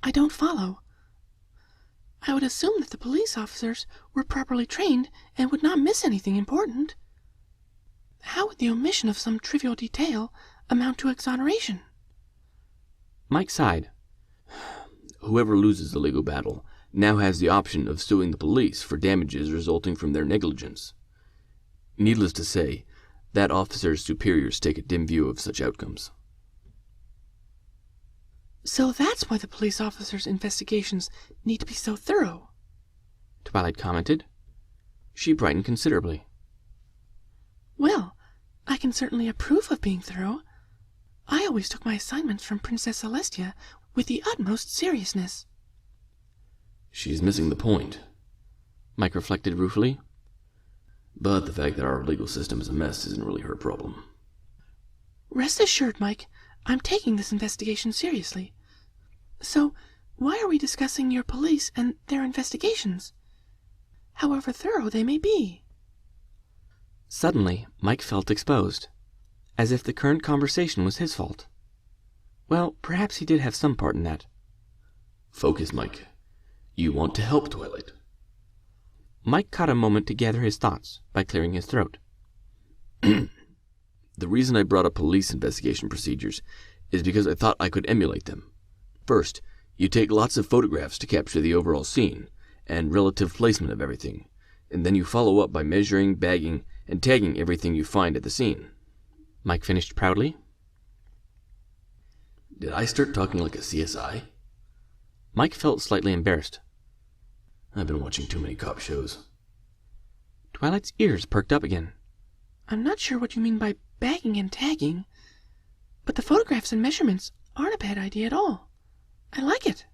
[SPEAKER 4] I don't follow. I would assume that the police officers were properly trained and would not miss anything important. How would the omission of some trivial detail amount to exoneration?
[SPEAKER 2] Mike sighed.
[SPEAKER 3] Whoever loses the legal battle now has the option of suing the police for damages resulting from their negligence. Needless to say, that officer's superiors take a dim view of such outcomes.
[SPEAKER 4] So that's why the police officers' investigations need to be so thorough,
[SPEAKER 2] Twilight commented. She brightened considerably.
[SPEAKER 4] Well, I can certainly approve of being thorough. I always took my assignments from Princess Celestia with the utmost seriousness.
[SPEAKER 3] She's missing the point,
[SPEAKER 2] Mike reflected ruefully.
[SPEAKER 3] But the fact that our legal system is a mess isn't really her problem.
[SPEAKER 4] Rest assured, Mike, I'm taking this investigation seriously. So, why are we discussing your police and their investigations? However thorough they may be.
[SPEAKER 2] Suddenly, Mike felt exposed, as if the current conversation was his fault. Well, perhaps he did have some part in that.
[SPEAKER 3] Focus, Mike. You want to help Twilight.
[SPEAKER 2] Mike caught a moment to gather his thoughts by clearing his throat.
[SPEAKER 3] The reason I brought up police investigation procedures is because I thought I could emulate them. First, you take lots of photographs to capture the overall scene and relative placement of everything, and then you follow up by measuring, bagging, and tagging everything you find at the scene.
[SPEAKER 2] Mike finished proudly.
[SPEAKER 3] Did I start talking like a CSI?
[SPEAKER 2] Mike felt slightly embarrassed.
[SPEAKER 3] I've been watching too many cop shows.
[SPEAKER 2] Twilight's ears perked up again.
[SPEAKER 4] I'm not sure what you mean by bagging and tagging, but the photographs and measurements aren't a bad idea at all. I like it.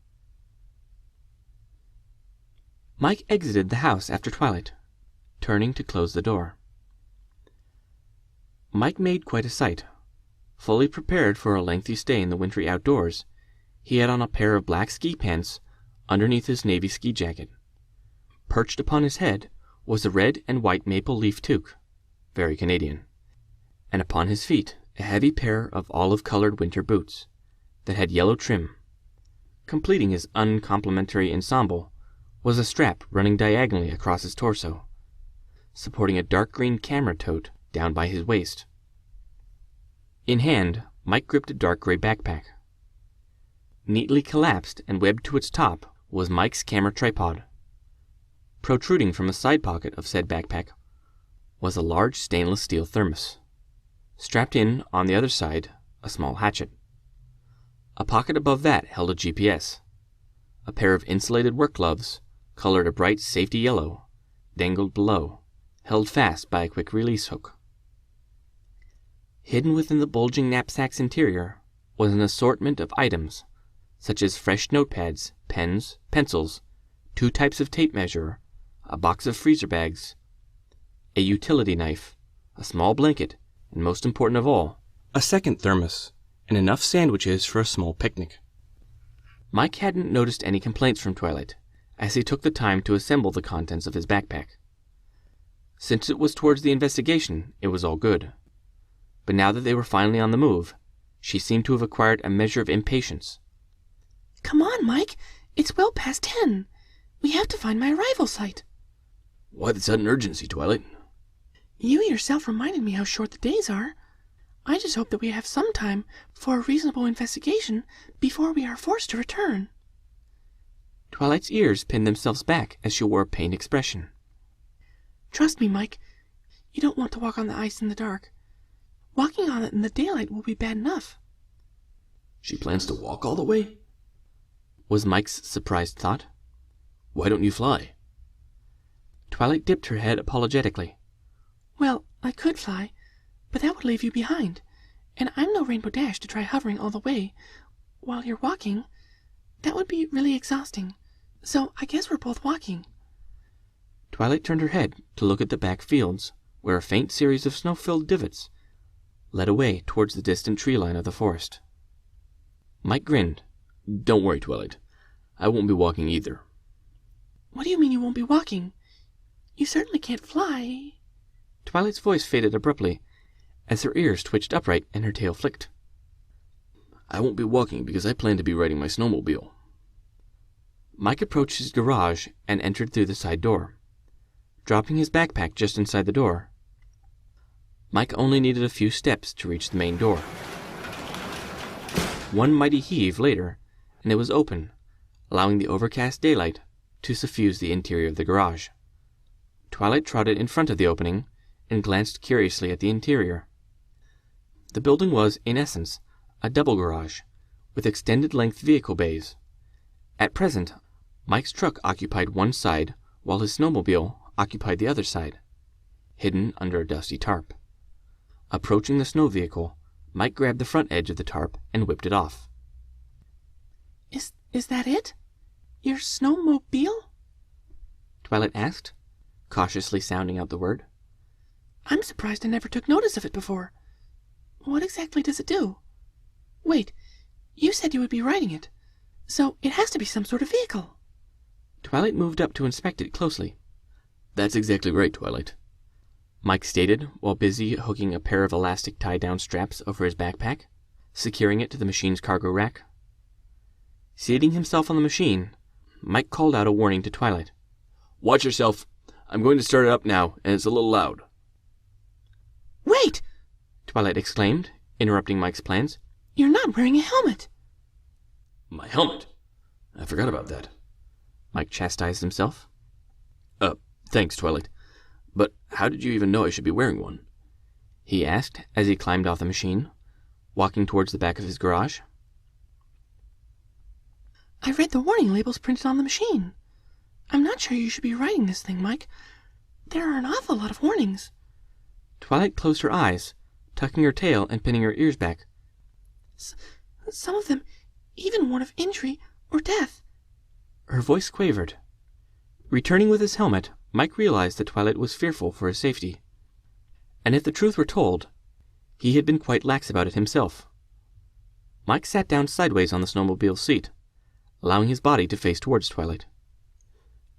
[SPEAKER 2] Mike exited the house after Twilight, turning to close the door. Mike made quite a sight. Fully prepared for a lengthy stay in the wintry outdoors, he had on a pair of black ski pants underneath his navy ski jacket. Perched upon his head was a red and white maple leaf toque, very Canadian, and upon his feet a heavy pair of olive-colored winter boots that had yellow trim. Completing his uncomplimentary ensemble was a strap running diagonally across his torso, supporting a dark green camera tote down by his waist. In hand, Mike gripped a dark gray backpack. Neatly collapsed and webbed to its top was Mike's camera tripod. Protruding from a side pocket of said backpack was a large stainless steel thermos. Strapped in on the other side, a small hatchet. A pocket above that held a GPS. A pair of insulated work gloves, colored a bright safety yellow, dangled below, held fast by a quick-release hook. Hidden within the bulging knapsack's interior was an assortment of items, such as fresh notepads, pens, pencils, 2 types of tape measure, a box of freezer bags, a utility knife, a small blanket, and most important of all, a second thermos, and enough sandwiches for a small picnic. Mike hadn't noticed any complaints from Twilight, as he took the time to assemble the contents of his backpack. Since it was towards the investigation, it was all good. But now that they were finally on the move, she seemed to have acquired a measure of impatience.
[SPEAKER 4] Come on, Mike. It's well past 10. We have to find my arrival site.
[SPEAKER 3] Why the sudden urgency, Twilight?
[SPEAKER 4] You yourself reminded me how short the days are. I just hope that we have some time for a reasonable investigation before we are forced to return.
[SPEAKER 2] Twilight's ears pinned themselves back as she wore a pained expression.
[SPEAKER 4] Trust me, Mike. You don't want to walk on the ice in the dark. Walking on it in the daylight will be bad enough.
[SPEAKER 3] She plans to walk all the way?
[SPEAKER 2] Was Mike's surprised thought.
[SPEAKER 3] Why don't you fly?
[SPEAKER 2] Twilight dipped her head apologetically.
[SPEAKER 4] Well, I could fly, but that would leave you behind, and I'm no Rainbow Dash to try hovering all the way while you're walking. That would be really exhausting, so I guess we're both walking.
[SPEAKER 2] Twilight turned her head to look at the back fields, where a faint series of snow-filled divots led away towards the distant tree line of the forest. Mike grinned.
[SPEAKER 3] Don't worry, Twilight. I won't be walking either.
[SPEAKER 4] What do you mean you won't be walking? You certainly can't fly.
[SPEAKER 2] Twilight's voice faded abruptly as her ears twitched upright and her tail flicked.
[SPEAKER 3] I won't be walking because I plan to be riding my snowmobile.
[SPEAKER 2] Mike approached his garage and entered through the side door. Dropping his backpack just inside the door, Mike only needed a few steps to reach the main door. One mighty heave later, and it was open, allowing the overcast daylight to suffuse the interior of the garage. Twilight trotted in front of the opening and glanced curiously at the interior. The building was, in essence, a double garage, with extended-length vehicle bays. At present, Mike's truck occupied one side, while his snowmobile occupied the other side, hidden under a dusty tarp. Approaching the snow vehicle, Mike grabbed the front edge of the tarp and whipped it off.
[SPEAKER 4] Is that it? Your snowmobile?
[SPEAKER 2] Twilight asked, cautiously sounding out the word.
[SPEAKER 4] I'm surprised I never took notice of it before. What exactly does it do? Wait, you said you would be riding it, so it has to be some sort of vehicle.
[SPEAKER 2] Twilight moved up to inspect it closely.
[SPEAKER 3] That's exactly right, Twilight.
[SPEAKER 2] Mike stated, while busy hooking a pair of elastic tie-down straps over his backpack, securing it to the machine's cargo rack. Seating himself on the machine, Mike called out a warning to Twilight.
[SPEAKER 3] Watch yourself. I'm going to start it up now, and it's a little loud.
[SPEAKER 4] Wait!
[SPEAKER 2] Twilight exclaimed, interrupting Mike's plans.
[SPEAKER 4] You're not wearing a helmet.
[SPEAKER 3] My helmet? I forgot about that.
[SPEAKER 2] Mike chastised himself.
[SPEAKER 3] Thanks, Twilight. But how did you even know I should be wearing one?
[SPEAKER 2] He asked as he climbed off the machine, walking towards the back of his garage.
[SPEAKER 4] I read the warning labels printed on the machine. I'm not sure you should be riding this thing, Mike. There are an awful lot of warnings.
[SPEAKER 2] Twilight closed her eyes, tucking her tail and pinning her ears back.
[SPEAKER 4] Some of them even warn of injury or death.
[SPEAKER 2] Her voice quavered. Returning with his helmet, Mike realized that Twilight was fearful for his safety. And if the truth were told, he had been quite lax about it himself. Mike sat down sideways on the snowmobile's seat, allowing his body to face towards Twilight.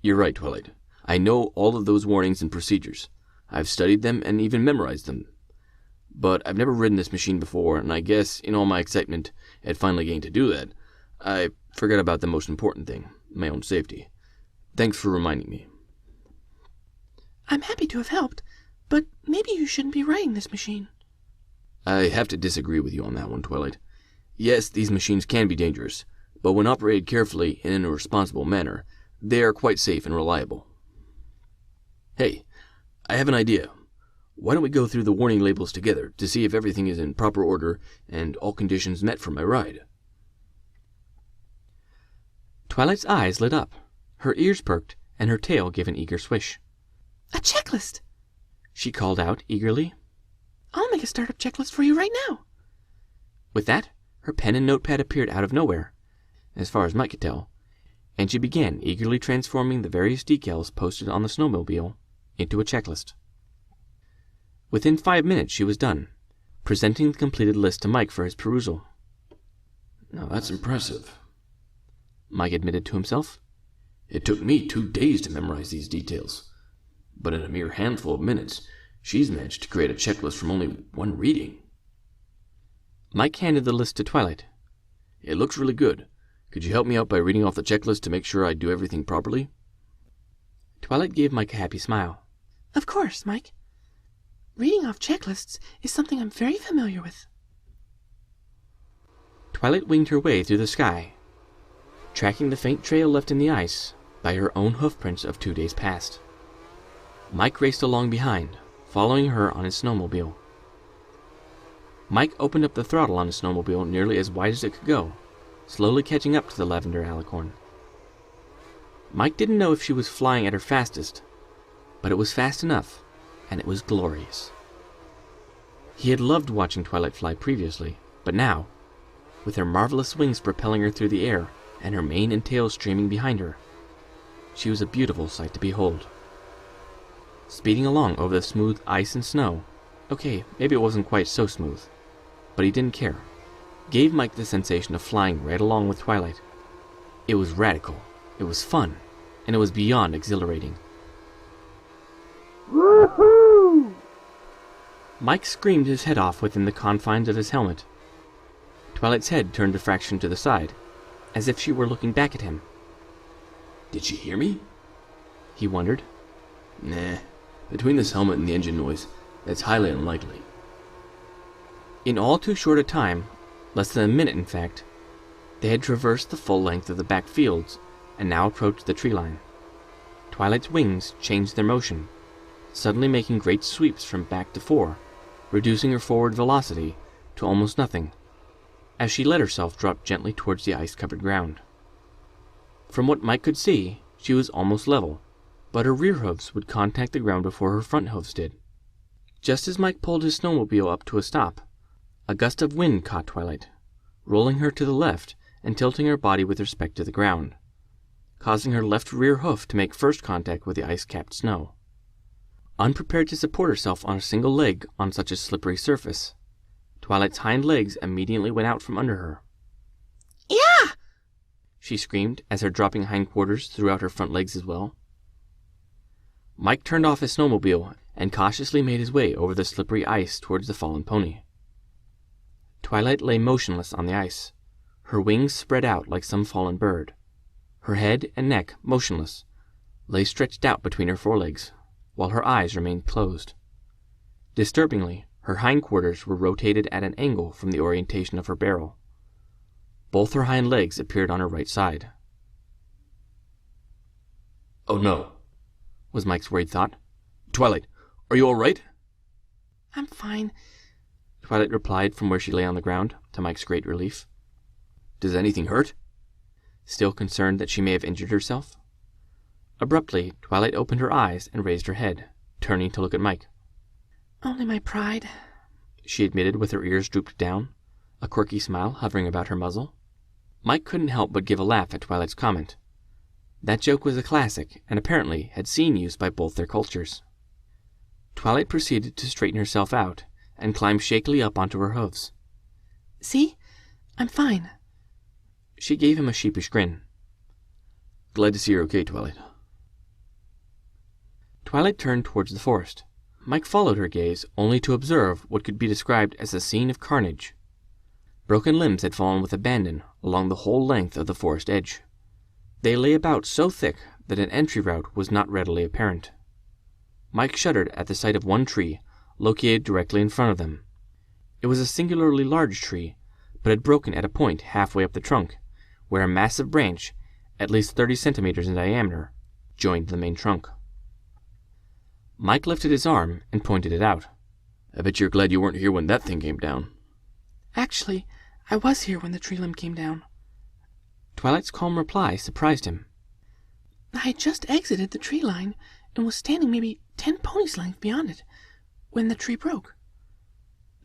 [SPEAKER 3] You're right, Twilight. I know all of those warnings and procedures. I've studied them and even memorized them. But I've never ridden this machine before, and I guess, in all my excitement at finally getting to do that, I forgot about the most important thing, my own safety. Thanks for reminding me.
[SPEAKER 4] I'm happy to have helped, but maybe you shouldn't be riding this machine.
[SPEAKER 3] I have to disagree with you on that one, Twilight. Yes, these machines can be dangerous, but when operated carefully and in a responsible manner, they are quite safe and reliable. Hey, I have an idea. Why don't we go through the warning labels together to see if everything is in proper order and all conditions met for my ride?
[SPEAKER 2] Twilight's eyes lit up, her ears perked, and her tail gave an eager swish.
[SPEAKER 4] A checklist!
[SPEAKER 2] She called out eagerly.
[SPEAKER 4] I'll make a startup checklist for you right now.
[SPEAKER 2] With that, her pen and notepad appeared out of nowhere, as far as Mike could tell, and she began eagerly transforming the various decals posted on the snowmobile into a checklist. Within 5 minutes she was done, presenting the completed list to Mike for his perusal.
[SPEAKER 3] Now that's impressive,
[SPEAKER 2] Mike admitted to himself.
[SPEAKER 3] It took me 2 days to memorize these details, but in a mere handful of minutes, she's managed to create a checklist from only 1 reading.
[SPEAKER 2] Mike handed the list to Twilight.
[SPEAKER 3] It looks really good. Could you help me out by reading off the checklist to make sure I do everything properly?
[SPEAKER 2] Twilight gave Mike a happy smile.
[SPEAKER 4] Of course, Mike. Reading off checklists is something I'm very familiar with.
[SPEAKER 2] Twilight winged her way through the sky, tracking the faint trail left in the ice by her own hoofprints of 2 days past. Mike raced along behind, following her on his snowmobile. Mike opened up the throttle on his snowmobile nearly as wide as it could go, slowly catching up to the lavender alicorn. Mike didn't know if she was flying at her fastest, but it was fast enough, and it was glorious. He had loved watching Twilight fly previously, but now, with her marvelous wings propelling her through the air and her mane and tail streaming behind her, she was a beautiful sight to behold. Speeding along over the smooth ice and snow, okay, maybe it wasn't quite so smooth, but he didn't care, gave Mike the sensation of flying right along with Twilight. It was radical, it was fun, and it was beyond exhilarating.
[SPEAKER 5] Woohoo!
[SPEAKER 2] Mike screamed his head off within the confines of his helmet. Twilight's head turned a fraction to the side, as if she were looking back at him.
[SPEAKER 3] Did she hear me?
[SPEAKER 2] He wondered.
[SPEAKER 3] Nah. Between this helmet and the engine noise, that's highly unlikely.
[SPEAKER 2] In all too short a time, less than a minute in fact, they had traversed the full length of the back fields and now approached the tree line. Twilight's wings changed their motion, suddenly making great sweeps from back to fore, reducing her forward velocity to almost nothing, as she let herself drop gently towards the ice-covered ground. From what Mike could see, she was almost level, but her rear hooves would contact the ground before her front hooves did. Just as Mike pulled his snowmobile up to a stop, a gust of wind caught Twilight, rolling her to the left and tilting her body with respect to the ground, causing her left rear hoof to make first contact with the ice-capped snow. Unprepared to support herself on a single leg on such a slippery surface, Twilight's hind legs immediately went out from under her.
[SPEAKER 4] Yeah!
[SPEAKER 2] She screamed as her dropping hindquarters threw out her front legs as well. Mike turned off his snowmobile and cautiously made his way over the slippery ice towards the fallen pony. Twilight lay motionless on the ice, her wings spread out like some fallen bird. Her head and neck, motionless, lay stretched out between her forelegs, while her eyes remained closed. Disturbingly, her hindquarters were rotated at an angle from the orientation of her barrel. Both her hind legs appeared on her right side.
[SPEAKER 3] Oh no,
[SPEAKER 2] was Mike's worried thought.
[SPEAKER 3] Twilight, are you all right?
[SPEAKER 4] I'm fine.
[SPEAKER 2] Twilight replied from where she lay on the ground, to Mike's great relief.
[SPEAKER 3] Does anything hurt?
[SPEAKER 2] Still concerned that she may have injured herself. Abruptly, Twilight opened her eyes and raised her head, turning to look at Mike.
[SPEAKER 4] Only my pride,
[SPEAKER 2] she admitted with her ears drooped down, a quirky smile hovering about her muzzle. Mike couldn't help but give a laugh at Twilight's comment. That joke was a classic, and apparently had seen use by both their cultures. Twilight proceeded to straighten herself out, and climb shakily up onto her hooves.
[SPEAKER 4] See? I'm fine.
[SPEAKER 2] She gave him a sheepish grin.
[SPEAKER 3] Glad to see you're okay, Twilight.
[SPEAKER 2] Twilight turned towards the forest. Mike followed her gaze, only to observe what could be described as a scene of carnage. Broken limbs had fallen with abandon along the whole length of the forest edge. They lay about so thick that an entry route was not readily apparent. Mike shuddered at the sight of one tree located directly in front of them. It was a singularly large tree, but had broken at a point halfway up the trunk, where a massive branch, at least 30 centimeters in diameter, joined the main trunk. Mike lifted his arm and pointed it out.
[SPEAKER 3] I bet you're glad you weren't here when that thing came down.
[SPEAKER 4] Actually, I was here when the tree limb came down.
[SPEAKER 2] Twilight's calm reply surprised him.
[SPEAKER 4] I had just exited the tree line and was standing maybe 10 ponies' length beyond it when the tree broke.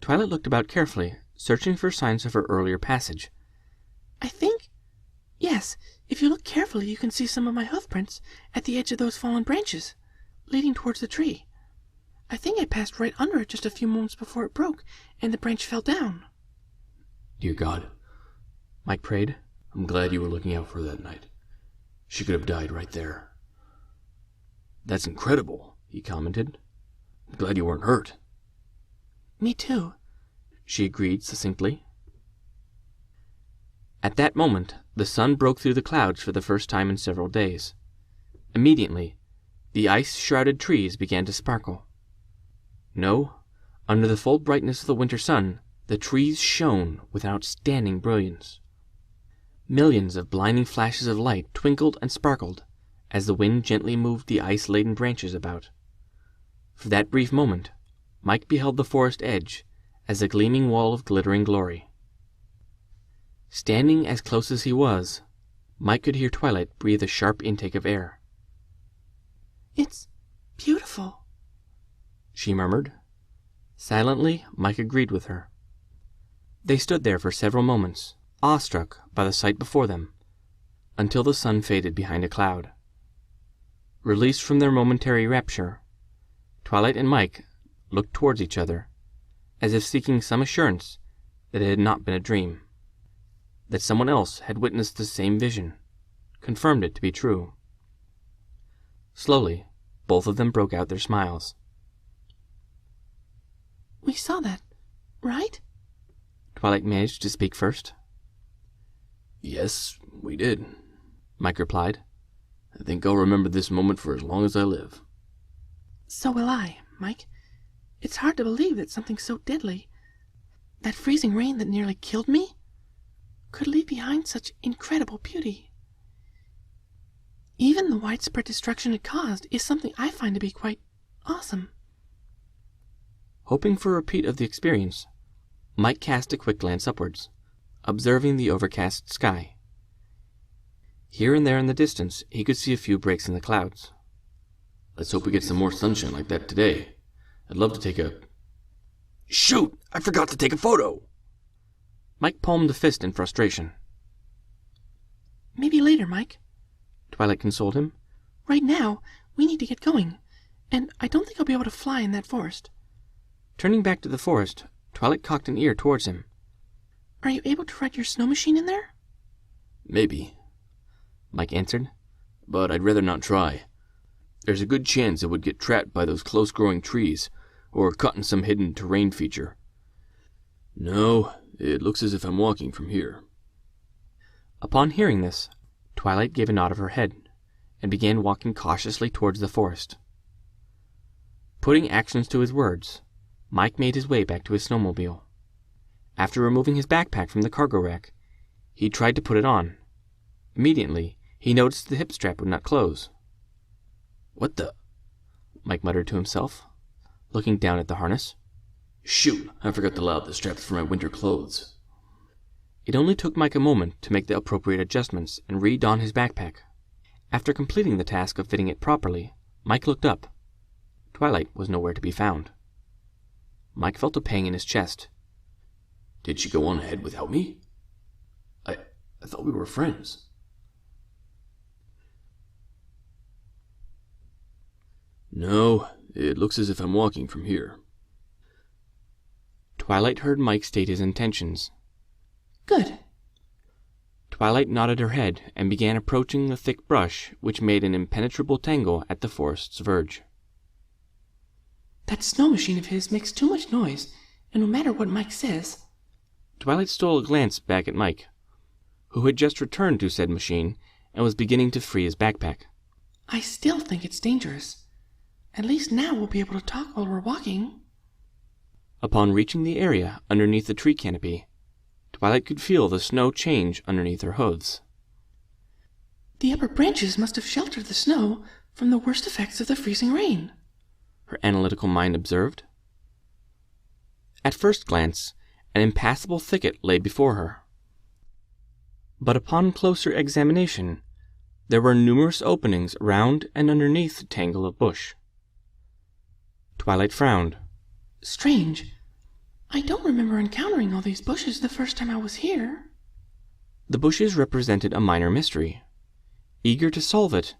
[SPEAKER 2] Twilight looked about carefully, searching for signs of her earlier passage.
[SPEAKER 4] I think... Yes, if you look carefully you can see some of my hoof prints at the edge of those fallen branches, leading towards the tree. I think I passed right under it just a few moments before it broke, and the branch fell down.
[SPEAKER 3] Dear God,
[SPEAKER 2] Mike prayed.
[SPEAKER 3] I'm glad you were looking out for her that night. She could have died right there. That's incredible, he commented. I'm glad you weren't hurt.
[SPEAKER 4] Me too,
[SPEAKER 2] she agreed succinctly. At that moment, the sun broke through the clouds for the first time in several days. Immediately, the ice-shrouded trees began to sparkle. No, under the full brightness of the winter sun, the trees shone with an outstanding brilliance. Millions of blinding flashes of light twinkled and sparkled as the wind gently moved the ice-laden branches about. For that brief moment, Mike beheld the forest edge as a gleaming wall of glittering glory. Standing as close as he was, Mike could hear Twilight breathe a sharp intake of air.
[SPEAKER 4] It's beautiful,
[SPEAKER 2] she murmured. Silently, Mike agreed with her. They stood there for several moments, awestruck by the sight before them, until the sun faded behind a cloud. Released from their momentary rapture, Twilight and Mike looked towards each other, as if seeking some assurance that it had not been a dream, that someone else had witnessed the same vision, confirmed it to be true. Slowly, both of them broke out their smiles.
[SPEAKER 4] We saw that, right?
[SPEAKER 2] Twilight managed to speak first.
[SPEAKER 3] Yes, we did,
[SPEAKER 2] Mike replied.
[SPEAKER 3] I think I'll remember this moment for as long as I live.
[SPEAKER 4] So will I, Mike. It's hard to believe that something so deadly, that freezing rain that nearly killed me, could leave behind such incredible beauty. Even the widespread destruction it caused is something I find to be quite awesome.
[SPEAKER 2] Hoping for a repeat of the experience, Mike cast a quick glance upwards, observing the overcast sky. Here and there in the distance, he could see a few breaks in the clouds.
[SPEAKER 3] Let's hope we get some more sunshine like that today. I'd love to take a... Shoot! I forgot to take a photo!
[SPEAKER 2] Mike palmed a fist in frustration.
[SPEAKER 4] Maybe later, Mike,
[SPEAKER 2] Twilight consoled him.
[SPEAKER 4] Right now, we need to get going, and I don't think I'll be able to fly in that forest.
[SPEAKER 2] Turning back to the forest, Twilight cocked an ear towards him.
[SPEAKER 4] Are you able to ride your snow machine in there?
[SPEAKER 3] Maybe,
[SPEAKER 2] Mike answered.
[SPEAKER 3] But I'd rather not try. There's a good chance it would get trapped by those close-growing trees, or caught in some hidden terrain feature. No, it looks as if I'm walking from here.
[SPEAKER 2] Upon hearing this, Twilight gave a nod of her head, and began walking cautiously towards the forest. Putting actions to his words, Mike made his way back to his snowmobile. After removing his backpack from the cargo rack, he tried to put it on. Immediately, he noticed the hip strap would not close.
[SPEAKER 3] What the...
[SPEAKER 2] Mike muttered to himself, looking down at the harness.
[SPEAKER 3] Shoot, I forgot to allow the straps for my winter clothes.
[SPEAKER 2] It only took Mike a moment to make the appropriate adjustments and re-don his backpack. After completing the task of fitting it properly, Mike looked up. Twilight was nowhere to be found. Mike felt a pang in his chest.
[SPEAKER 3] Did she go on ahead without me? I thought we were friends. No, it looks as if I'm walking from here.
[SPEAKER 2] Twilight heard Mike state his intentions.
[SPEAKER 4] Good.
[SPEAKER 2] Twilight nodded her head and began approaching the thick brush which made an impenetrable tangle at the forest's verge.
[SPEAKER 4] That snow machine of his makes too much noise, and no matter what Mike says...
[SPEAKER 2] Twilight stole a glance back at Mike, who had just returned to said machine and was beginning to free his backpack.
[SPEAKER 4] I still think it's dangerous. At least now we'll be able to talk while we're walking.
[SPEAKER 2] Upon reaching the area underneath the tree canopy, Twilight could feel the snow change underneath her hooves.
[SPEAKER 4] The upper branches must have sheltered the snow from the worst effects of the freezing rain,
[SPEAKER 2] her analytical mind observed. At first glance, an impassable thicket lay before her. But upon closer examination, there were numerous openings around and underneath the tangle of bush. Twilight frowned.
[SPEAKER 4] Strange. I don't remember encountering all these bushes the first time I was here.
[SPEAKER 2] The bushes represented a minor mystery. Eager to solve it,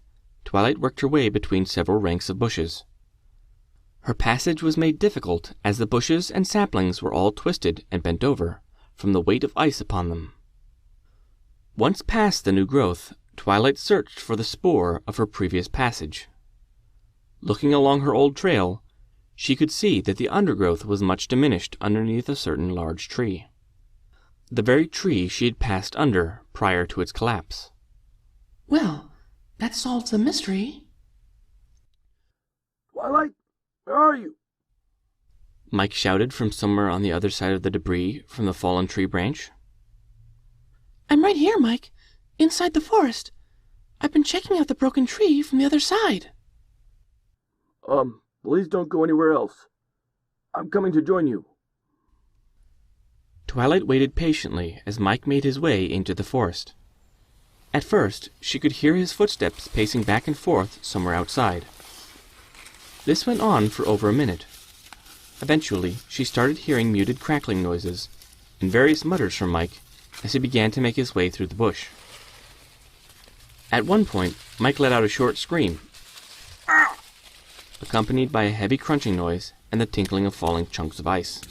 [SPEAKER 2] Twilight worked her way between several ranks of bushes. Her passage was made difficult as the bushes and saplings were all twisted and bent over from the weight of ice upon them. Once past the new growth, Twilight searched for the spoor of her previous passage. Looking along her old trail, she could see that the undergrowth was much diminished underneath a certain large tree. The very tree she had passed under prior to its collapse.
[SPEAKER 4] Well, that solves the mystery.
[SPEAKER 5] Twilight, where are you?
[SPEAKER 2] Mike shouted from somewhere on the other side of the debris from the fallen tree branch.
[SPEAKER 4] I'm right here, Mike. Inside the forest. I've been checking out the broken tree from the other side.
[SPEAKER 5] Please don't go anywhere else. I'm coming to join you.
[SPEAKER 2] Twilight waited patiently as Mike made his way into the forest. At first, she could hear his footsteps pacing back and forth somewhere outside. This went on for over a minute. Eventually, she started hearing muted crackling noises and various mutters from Mike as he began to make his way through the bush. At one point, Mike let out a short scream, accompanied by a heavy crunching noise and the tinkling of falling chunks of ice.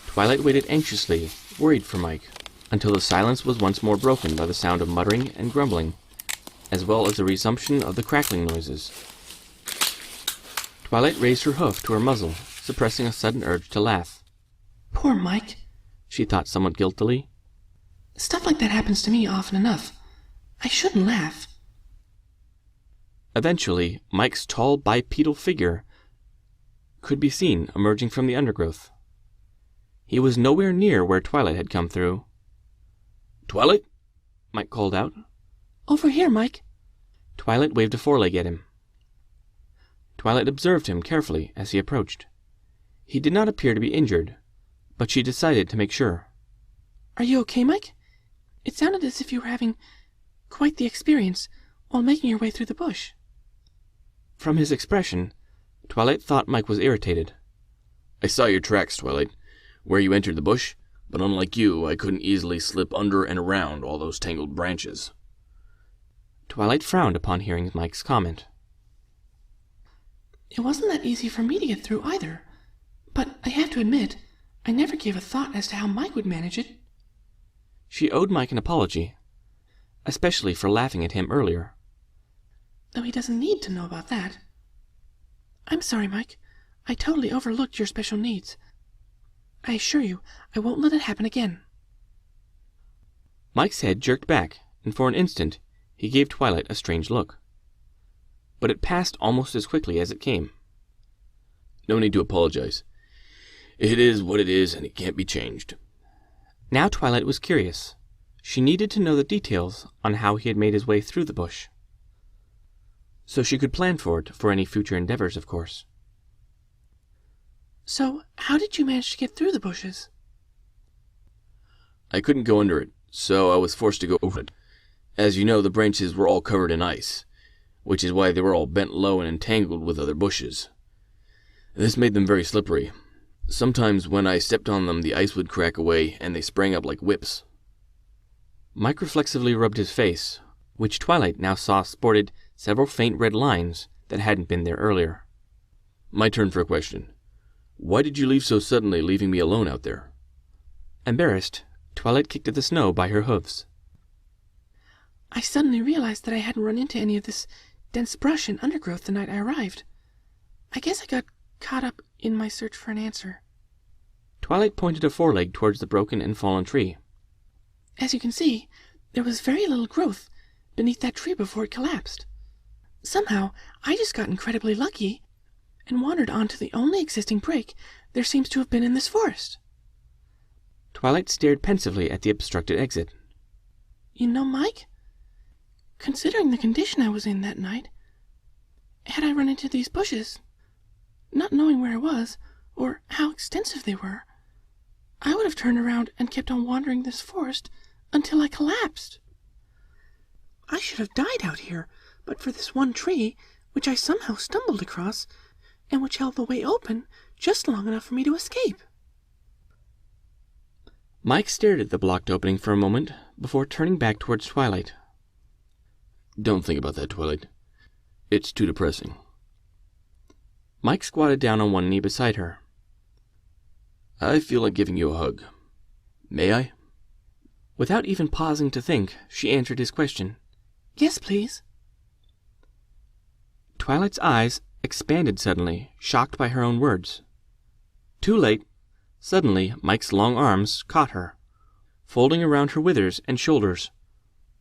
[SPEAKER 2] Twilight waited anxiously, worried for Mike, until the silence was once more broken by the sound of muttering and grumbling, as well as the resumption of the crackling noises. Twilight raised her hoof to her muzzle, suppressing a sudden urge to laugh.
[SPEAKER 4] Poor Mike,
[SPEAKER 2] she thought somewhat guiltily.
[SPEAKER 4] Stuff like that happens to me often enough. I shouldn't laugh.
[SPEAKER 2] Eventually, Mike's tall bipedal figure could be seen emerging from the undergrowth. He was nowhere near where Twilight had come through.
[SPEAKER 3] Twilight?
[SPEAKER 2] Mike called out.
[SPEAKER 4] Over here, Mike.
[SPEAKER 2] Twilight waved a foreleg at him. Twilight observed him carefully as he approached. He did not appear to be injured, but she decided to make sure.
[SPEAKER 4] Are you okay, Mike? It sounded as if you were having quite the experience while making your way through the bush.
[SPEAKER 2] From his expression, Twilight thought Mike was irritated.
[SPEAKER 3] I saw your tracks, Twilight, where you entered the bush, but unlike you, I couldn't easily slip under and around all those tangled branches.
[SPEAKER 2] Twilight frowned upon hearing Mike's comment.
[SPEAKER 4] It wasn't that easy for me to get through either, but I have to admit, I never gave a thought as to how Mike would manage it.
[SPEAKER 2] She owed Mike an apology, especially for laughing at him earlier.
[SPEAKER 4] Though he doesn't need to know about that. I'm sorry, Mike. I totally overlooked your special needs. I assure you, I won't let it happen again.
[SPEAKER 2] Mike's head jerked back, and for an instant he gave Twilight a strange look. But it passed almost as quickly as it came.
[SPEAKER 3] No need to apologize. It is what it is, and it can't be changed.
[SPEAKER 2] Now Twilight was curious. She needed to know the details on how he had made his way through the bush, so she could plan for it for any future endeavors, of course.
[SPEAKER 4] So, how did you manage to get through the bushes?
[SPEAKER 3] I couldn't go under it, so I was forced to go over it. As you know, the branches were all covered in ice, which is why they were all bent low and entangled with other bushes. This made them very slippery. Sometimes when I stepped on them, the ice would crack away, and they sprang up like whips.
[SPEAKER 2] Mike reflexively rubbed his face, which Twilight now saw sported several faint red lines that hadn't been there earlier.
[SPEAKER 3] My turn for a question. Why did you leave so suddenly, leaving me alone out there?
[SPEAKER 2] Embarrassed, Twilight kicked at the snow by her hoofs.
[SPEAKER 4] I suddenly realized that I hadn't run into any of this dense brush and undergrowth the night I arrived. I guess I got caught up in my search for an answer.
[SPEAKER 2] Twilight pointed a foreleg towards the broken and fallen tree.
[SPEAKER 4] As you can see, there was very little growth, beneath that tree before it collapsed. Somehow, I just got incredibly lucky and wandered onto the only existing break there seems to have been in this forest.
[SPEAKER 2] Twilight stared pensively at the obstructed exit.
[SPEAKER 4] You know, Mike, considering the condition I was in that night, had I run into these bushes, not knowing where I was or how extensive they were, I would have turned around and kept on wandering this forest until I collapsed. I should have died out here but for this one tree which I somehow stumbled across and which held the way open just long enough for me to escape.
[SPEAKER 2] Mike stared at the blocked opening for a moment before turning back towards Twilight.
[SPEAKER 3] Don't think about that, Twilight. It's too depressing.
[SPEAKER 2] Mike squatted down on one knee beside her.
[SPEAKER 3] I feel like giving you a hug. May I?
[SPEAKER 2] Without even pausing to think, she answered his question.
[SPEAKER 4] Yes, please.
[SPEAKER 2] Twilight's eyes expanded suddenly, shocked by her own words. Too late. Suddenly, Mike's long arms caught her, folding around her withers and shoulders,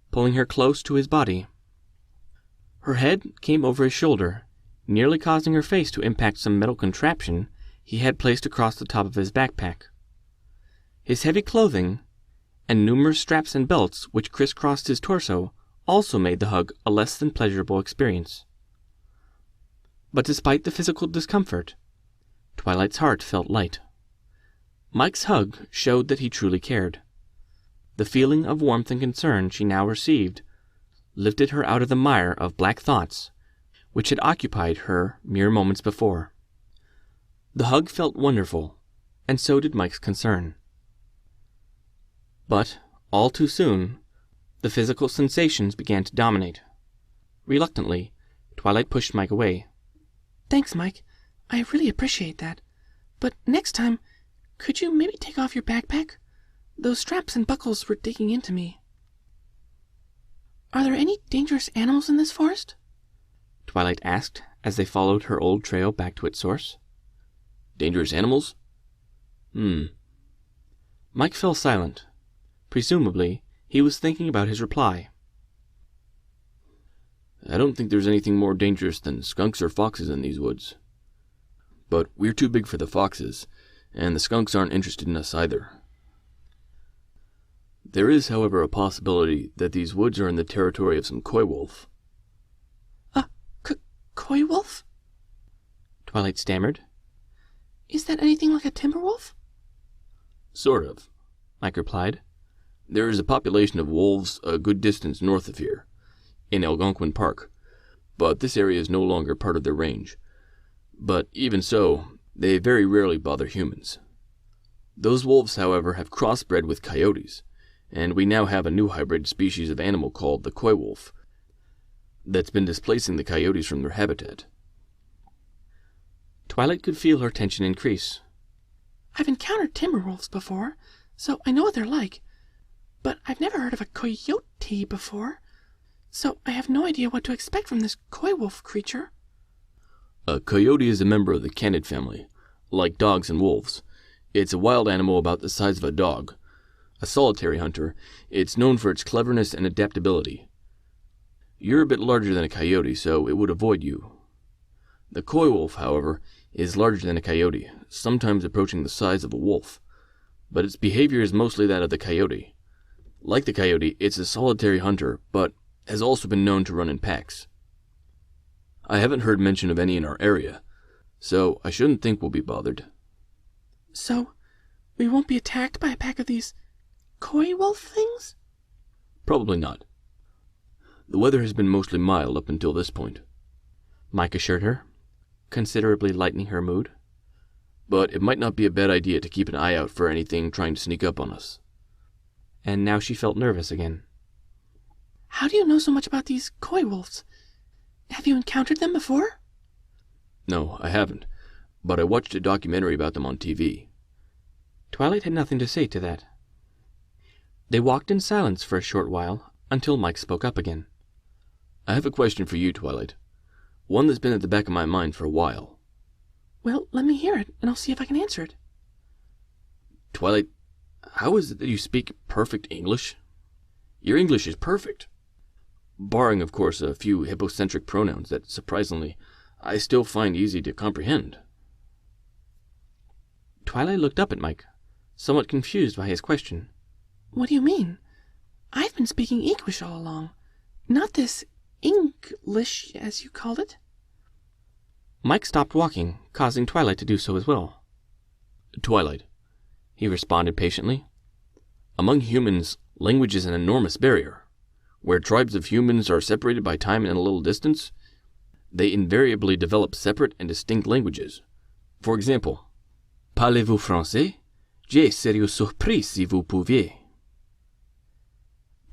[SPEAKER 2] pulling her close to his body. Her head came over his shoulder, nearly causing her face to impact some metal contraption he had placed across the top of his backpack. His heavy clothing and numerous straps and belts which crisscrossed his torso also made the hug a less than pleasurable experience. But despite the physical discomfort, Twilight's heart felt light. Mike's hug showed that he truly cared. The feeling of warmth and concern she now received lifted her out of the mire of black thoughts which had occupied her mere moments before. The hug felt wonderful, and so did Mike's concern. But, all too soon, the physical sensations began to dominate. Reluctantly, Twilight pushed Mike away.
[SPEAKER 4] Thanks, Mike. I really appreciate that. But next time, could you maybe take off your backpack? Those straps and buckles were digging into me. Are there any dangerous animals in this forest?
[SPEAKER 2] Twilight asked as they followed her old trail back to its source.
[SPEAKER 3] Dangerous animals?
[SPEAKER 2] Mike fell silent. Presumably, he was thinking about his reply.
[SPEAKER 3] I don't think there's anything more dangerous than skunks or foxes in these woods. But we're too big for the foxes, and the skunks aren't interested in us either. There is, however, a possibility that these woods are in the territory of some coy wolf.
[SPEAKER 4] Coy wolf?
[SPEAKER 2] Twilight stammered.
[SPEAKER 4] Is that anything like a timber wolf?
[SPEAKER 3] Sort of,
[SPEAKER 2] Mike replied.
[SPEAKER 3] There is a population of wolves a good distance north of here, in Algonquin Park, but this area is no longer part of their range. But even so, they very rarely bother humans. Those wolves, however, have crossbred with coyotes, and we now have a new hybrid species of animal called the coy wolf that's been displacing the coyotes from their habitat.
[SPEAKER 2] Twilight could feel her tension increase.
[SPEAKER 4] I've encountered timber wolves before, so I know what they're like. But I've never heard of a coyote before, so I have no idea what to expect from this coy wolf creature.
[SPEAKER 3] A coyote is a member of the canid family, like dogs and wolves. It's a wild animal about the size of a dog. A solitary hunter, it's known for its cleverness and adaptability. You're a bit larger than a coyote, so it would avoid you. The coy wolf, however, is larger than a coyote, sometimes approaching the size of a wolf, but its behavior is mostly that of the coyote. Like the coyote, it's a solitary hunter, but has also been known to run in packs. I haven't heard mention of any in our area, so I shouldn't think we'll be bothered.
[SPEAKER 4] So, we won't be attacked by a pack of these coy wolf things?
[SPEAKER 3] Probably not. The weather has been mostly mild up until this point,
[SPEAKER 2] Mike assured her, considerably lightening her mood.
[SPEAKER 3] But it might not be a bad idea to keep an eye out for anything trying to sneak up on us.
[SPEAKER 2] And now she felt nervous again.
[SPEAKER 4] How do you know so much about these coy wolves? Have you encountered them before?
[SPEAKER 3] No, I haven't, but I watched a documentary about them on TV.
[SPEAKER 2] Twilight had nothing to say to that. They walked in silence for a short while, until Mike spoke up again.
[SPEAKER 3] I have a question for you, Twilight. One that's been at the back of my mind for a while.
[SPEAKER 4] Well, let me hear it, and I'll see if I can answer it.
[SPEAKER 3] Twilight, how is it that you speak perfect English? Your English is perfect. Barring, of course, a few hippocentric pronouns that, surprisingly, I still find easy to comprehend.
[SPEAKER 2] Twilight looked up at Mike, somewhat confused by his question.
[SPEAKER 4] What do you mean? I've been speaking English all along, not this English, as you called it.
[SPEAKER 2] Mike stopped walking, causing Twilight to do so as well.
[SPEAKER 3] Twilight, he responded patiently. Among humans, language is an enormous barrier. Where tribes of humans are separated by time and a little distance, they invariably develop separate and distinct languages. For example, parlez-vous français? Je serais surpris si vous pouviez.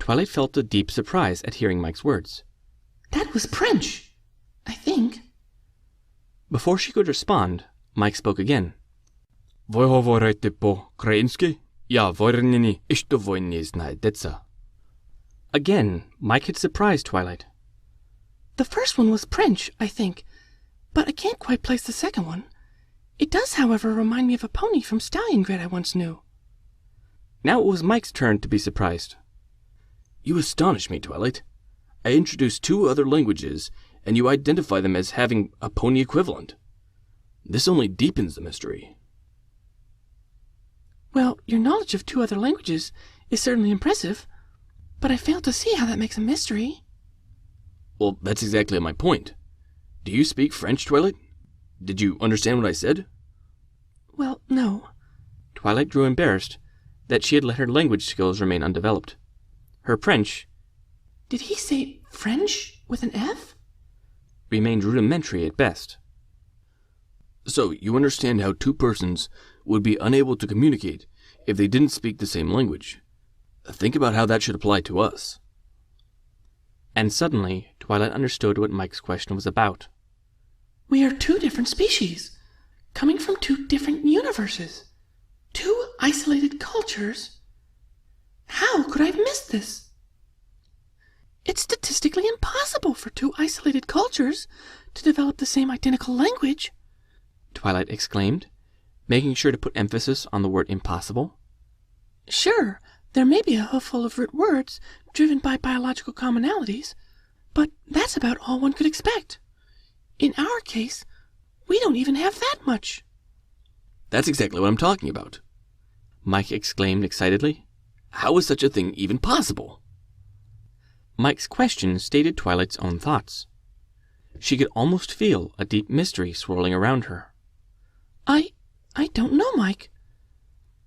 [SPEAKER 2] Twilight felt a deep surprise at hearing Mike's words.
[SPEAKER 4] That was French, I think.
[SPEAKER 2] Before she could respond, Mike spoke again.
[SPEAKER 3] Вы говорите по-украински? Я войрнени и что вы не знаете.
[SPEAKER 2] Again, Mike had surprised Twilight.
[SPEAKER 4] The first one was French, I think, but I can't quite place the second one. It does, however, remind me of a pony from Stalingrad I once knew.
[SPEAKER 2] Now it was Mike's turn to be surprised.
[SPEAKER 3] You astonish me, Twilight. I introduced 2 other languages, and you identify them as having a pony equivalent. This only deepens the mystery.
[SPEAKER 4] Well, your knowledge of 2 other languages is certainly impressive, but I fail to see how that makes a mystery.
[SPEAKER 3] Well, that's exactly my point. Do you speak French, Twilight? Did you understand what I said?
[SPEAKER 4] Well, no.
[SPEAKER 2] Twilight grew embarrassed that she had let her language skills remain undeveloped. Her French,
[SPEAKER 4] Did he say French with an F?
[SPEAKER 2] remained rudimentary at best.
[SPEAKER 3] So, you understand how 2 persons would be unable to communicate if they didn't speak the same language. Think about how that should apply to us.
[SPEAKER 2] And suddenly, Twilight understood what Mike's question was about.
[SPEAKER 4] We are 2 different species, coming from 2 different universes. 2 isolated cultures. How could I have missed this? It's statistically impossible for 2 isolated cultures to develop the same identical language.
[SPEAKER 2] Twilight exclaimed, making sure to put emphasis on the word impossible.
[SPEAKER 4] Sure, there may be a hoofful of root words driven by biological commonalities, but that's about all one could expect. In our case, we don't even have that much.
[SPEAKER 3] That's exactly what I'm talking about.
[SPEAKER 2] Mike exclaimed excitedly.
[SPEAKER 3] How is such a thing even possible?
[SPEAKER 2] Mike's question stated Twilight's own thoughts. She could almost feel a deep mystery swirling around her.
[SPEAKER 4] I don't know, Mike.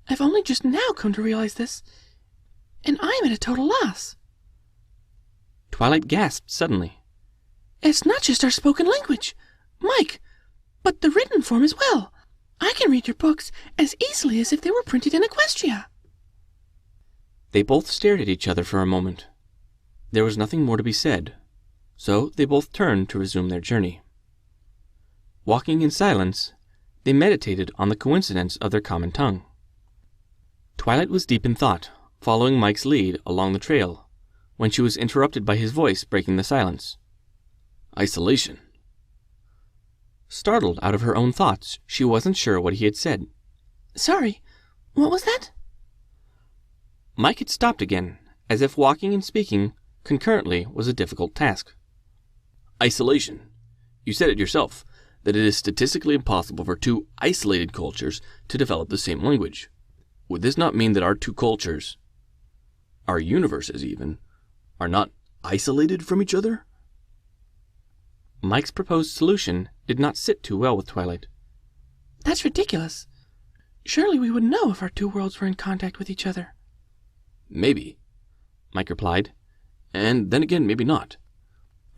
[SPEAKER 4] I've only just now come to realize this, and I'm at a total loss.
[SPEAKER 2] Twilight gasped suddenly.
[SPEAKER 4] It's not just our spoken language, Mike, but the written form as well. I can read your books as easily as if they were printed in Equestria.
[SPEAKER 2] They both stared at each other for a moment. There was nothing more to be said, so they both turned to resume their journey. Walking in silence, they meditated on the coincidence of their common tongue. Twilight was deep in thought, following Mike's lead along the trail, when she was interrupted by his voice breaking the silence.
[SPEAKER 3] Isolation.
[SPEAKER 2] Startled out of her own thoughts, she wasn't sure what he had said.
[SPEAKER 4] Sorry, what was that?
[SPEAKER 2] Mike had stopped again, as if walking and speaking concurrently was a difficult task.
[SPEAKER 3] Isolation. You said it yourself, that it is statistically impossible for 2 isolated cultures to develop the same language. Would this not mean that our 2 cultures, our universes even, are not isolated from each other?
[SPEAKER 2] Mike's proposed solution did not sit too well with Twilight.
[SPEAKER 4] That's ridiculous. Surely we would know if our 2 worlds were in contact with each other.
[SPEAKER 3] Maybe, Mike replied. And then again, maybe not.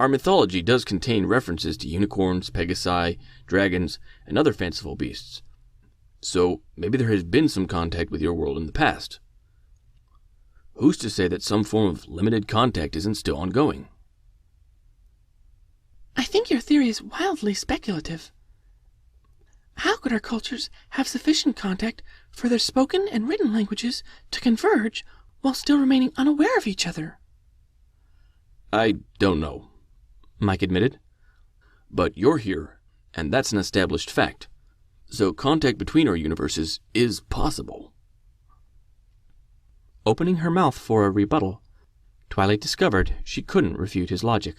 [SPEAKER 3] Our mythology does contain references to unicorns, pegasi, dragons, and other fanciful beasts. So maybe there has been some contact with your world in the past. Who's to say that some form of limited contact isn't still ongoing?
[SPEAKER 4] I think your theory is wildly speculative. How could our cultures have sufficient contact for their spoken and written languages to converge while still remaining unaware of each other?
[SPEAKER 3] I don't know,
[SPEAKER 2] Mike admitted.
[SPEAKER 3] But you're here, and that's an established fact. So contact between our universes is possible.
[SPEAKER 2] Opening her mouth for a rebuttal, Twilight discovered she couldn't refute his logic.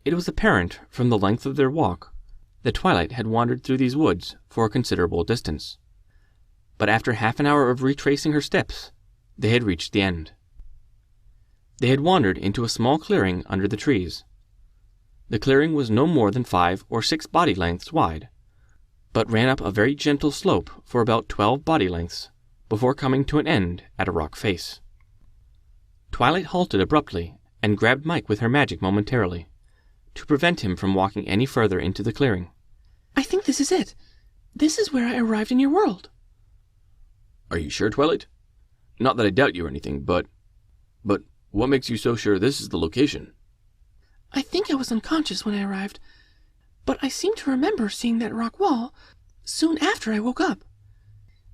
[SPEAKER 2] It was apparent from the length of their walk that Twilight had wandered through these woods for a considerable distance. But after half an hour of retracing her steps, they had reached the end. They had wandered into a small clearing under the trees. The clearing was no more than 5 or 6 body lengths wide, but ran up a very gentle slope for about 12 body lengths before coming to an end at a rock face. Twilight halted abruptly and grabbed Mike with her magic momentarily, to prevent him from walking any further into the clearing.
[SPEAKER 4] I think this is it. This is where I arrived in your world.
[SPEAKER 3] Are you sure, Twilight? Not that I doubt you or anything, but what makes you so sure this is the location?
[SPEAKER 4] I think I was unconscious when I arrived, but I seem to remember seeing that rock wall soon after I woke up.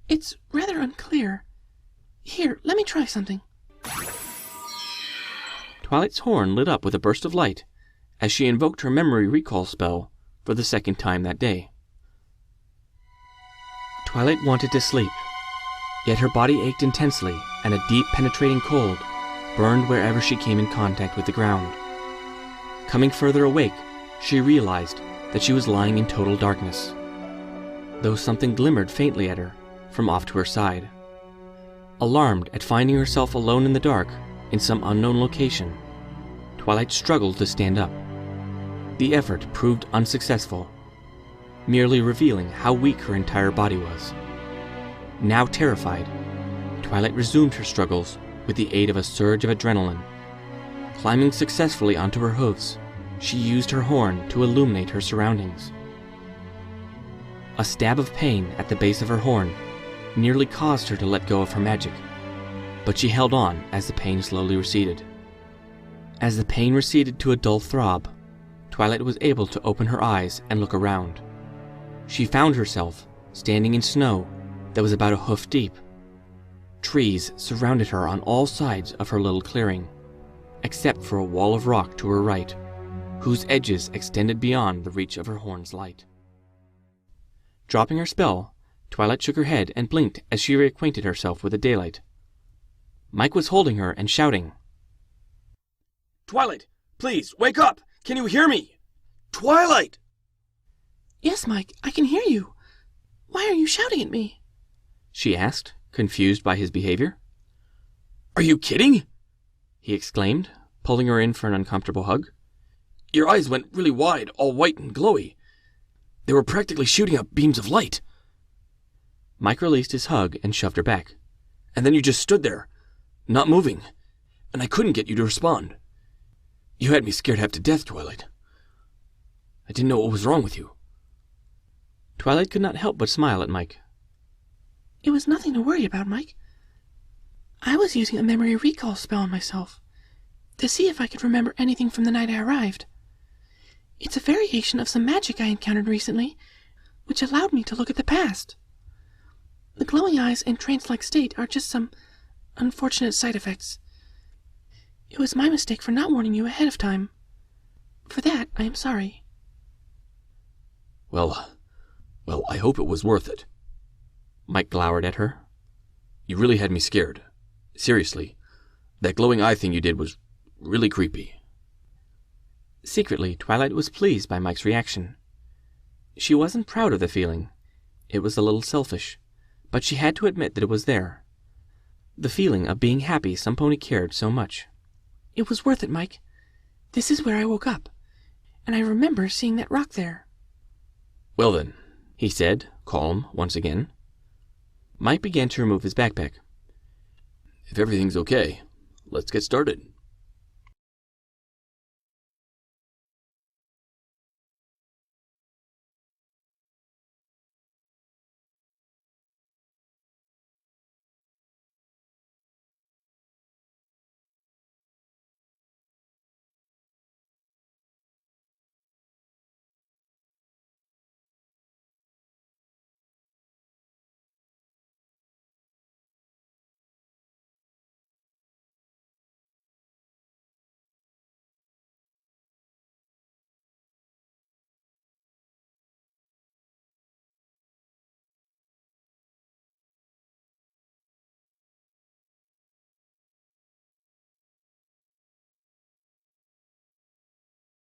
[SPEAKER 4] It's rather unclear. Here, let me try something.
[SPEAKER 2] Twilight's horn lit up with a burst of light as she invoked her memory recall spell for the second time that day. Twilight wanted to sleep, yet her body ached intensely and a deep penetrating cold burned wherever she came in contact with the ground. Coming further awake, she realized that she was lying in total darkness, though something glimmered faintly at her from off to her side. Alarmed at finding herself alone in the dark in some unknown location, Twilight struggled to stand up. The effort proved unsuccessful, merely revealing how weak her entire body was. Now terrified, Twilight resumed her struggles with the aid of a surge of adrenaline. Climbing successfully onto her hooves, she used her horn to illuminate her surroundings. A stab of pain at the base of her horn nearly caused her to let go of her magic, but she held on as the pain slowly receded. As the pain receded to a dull throb, Twilight was able to open her eyes and look around. She found herself standing in snow that was about a hoof deep. Trees surrounded her on all sides of her little clearing, except for a wall of rock to her right, whose edges extended beyond the reach of her horn's light. Dropping her spell, Twilight shook her head and blinked as she reacquainted herself with the daylight. Mike was holding her and shouting,
[SPEAKER 3] Twilight, please, wake up! Can you hear me? Twilight!
[SPEAKER 4] Yes, Mike, I can hear you. Why are you shouting at me?
[SPEAKER 2] She asked, confused by his behavior.
[SPEAKER 3] Are you kidding?
[SPEAKER 2] He exclaimed, pulling her in for an uncomfortable hug.
[SPEAKER 3] Your eyes went really wide, all white and glowy. They were practically shooting up beams of light.
[SPEAKER 2] Mike released his hug and shoved her back.
[SPEAKER 3] And then you just stood there, not moving, and I couldn't get you to respond. You had me scared half to death, Twilight. I didn't know what was wrong with you.
[SPEAKER 2] Twilight could not help but smile at Mike.
[SPEAKER 4] It was nothing to worry about, Mike. I was using a memory recall spell on myself to see if I could remember anything from the night I arrived. It's a variation of some magic I encountered recently, which allowed me to look at the past. The glowing eyes and trance-like state are just some unfortunate side effects. It was my mistake for not warning you ahead of time. For that, I am sorry.
[SPEAKER 3] Well, I hope it was worth it.
[SPEAKER 2] Mike glowered at her.
[SPEAKER 3] You really had me scared. Seriously, that glowing eye thing you did was really creepy.
[SPEAKER 2] Secretly, Twilight was pleased by Mike's reaction. She wasn't proud of the feeling. It was a little selfish, but she had to admit that it was there. The feeling of being happy some pony cared so much.
[SPEAKER 4] It was worth it, Mike. This is where I woke up, and I remember seeing that rock there.
[SPEAKER 3] Well then,
[SPEAKER 2] he said, calm once again. Mike began to remove his backpack.
[SPEAKER 3] If everything's okay, let's get started.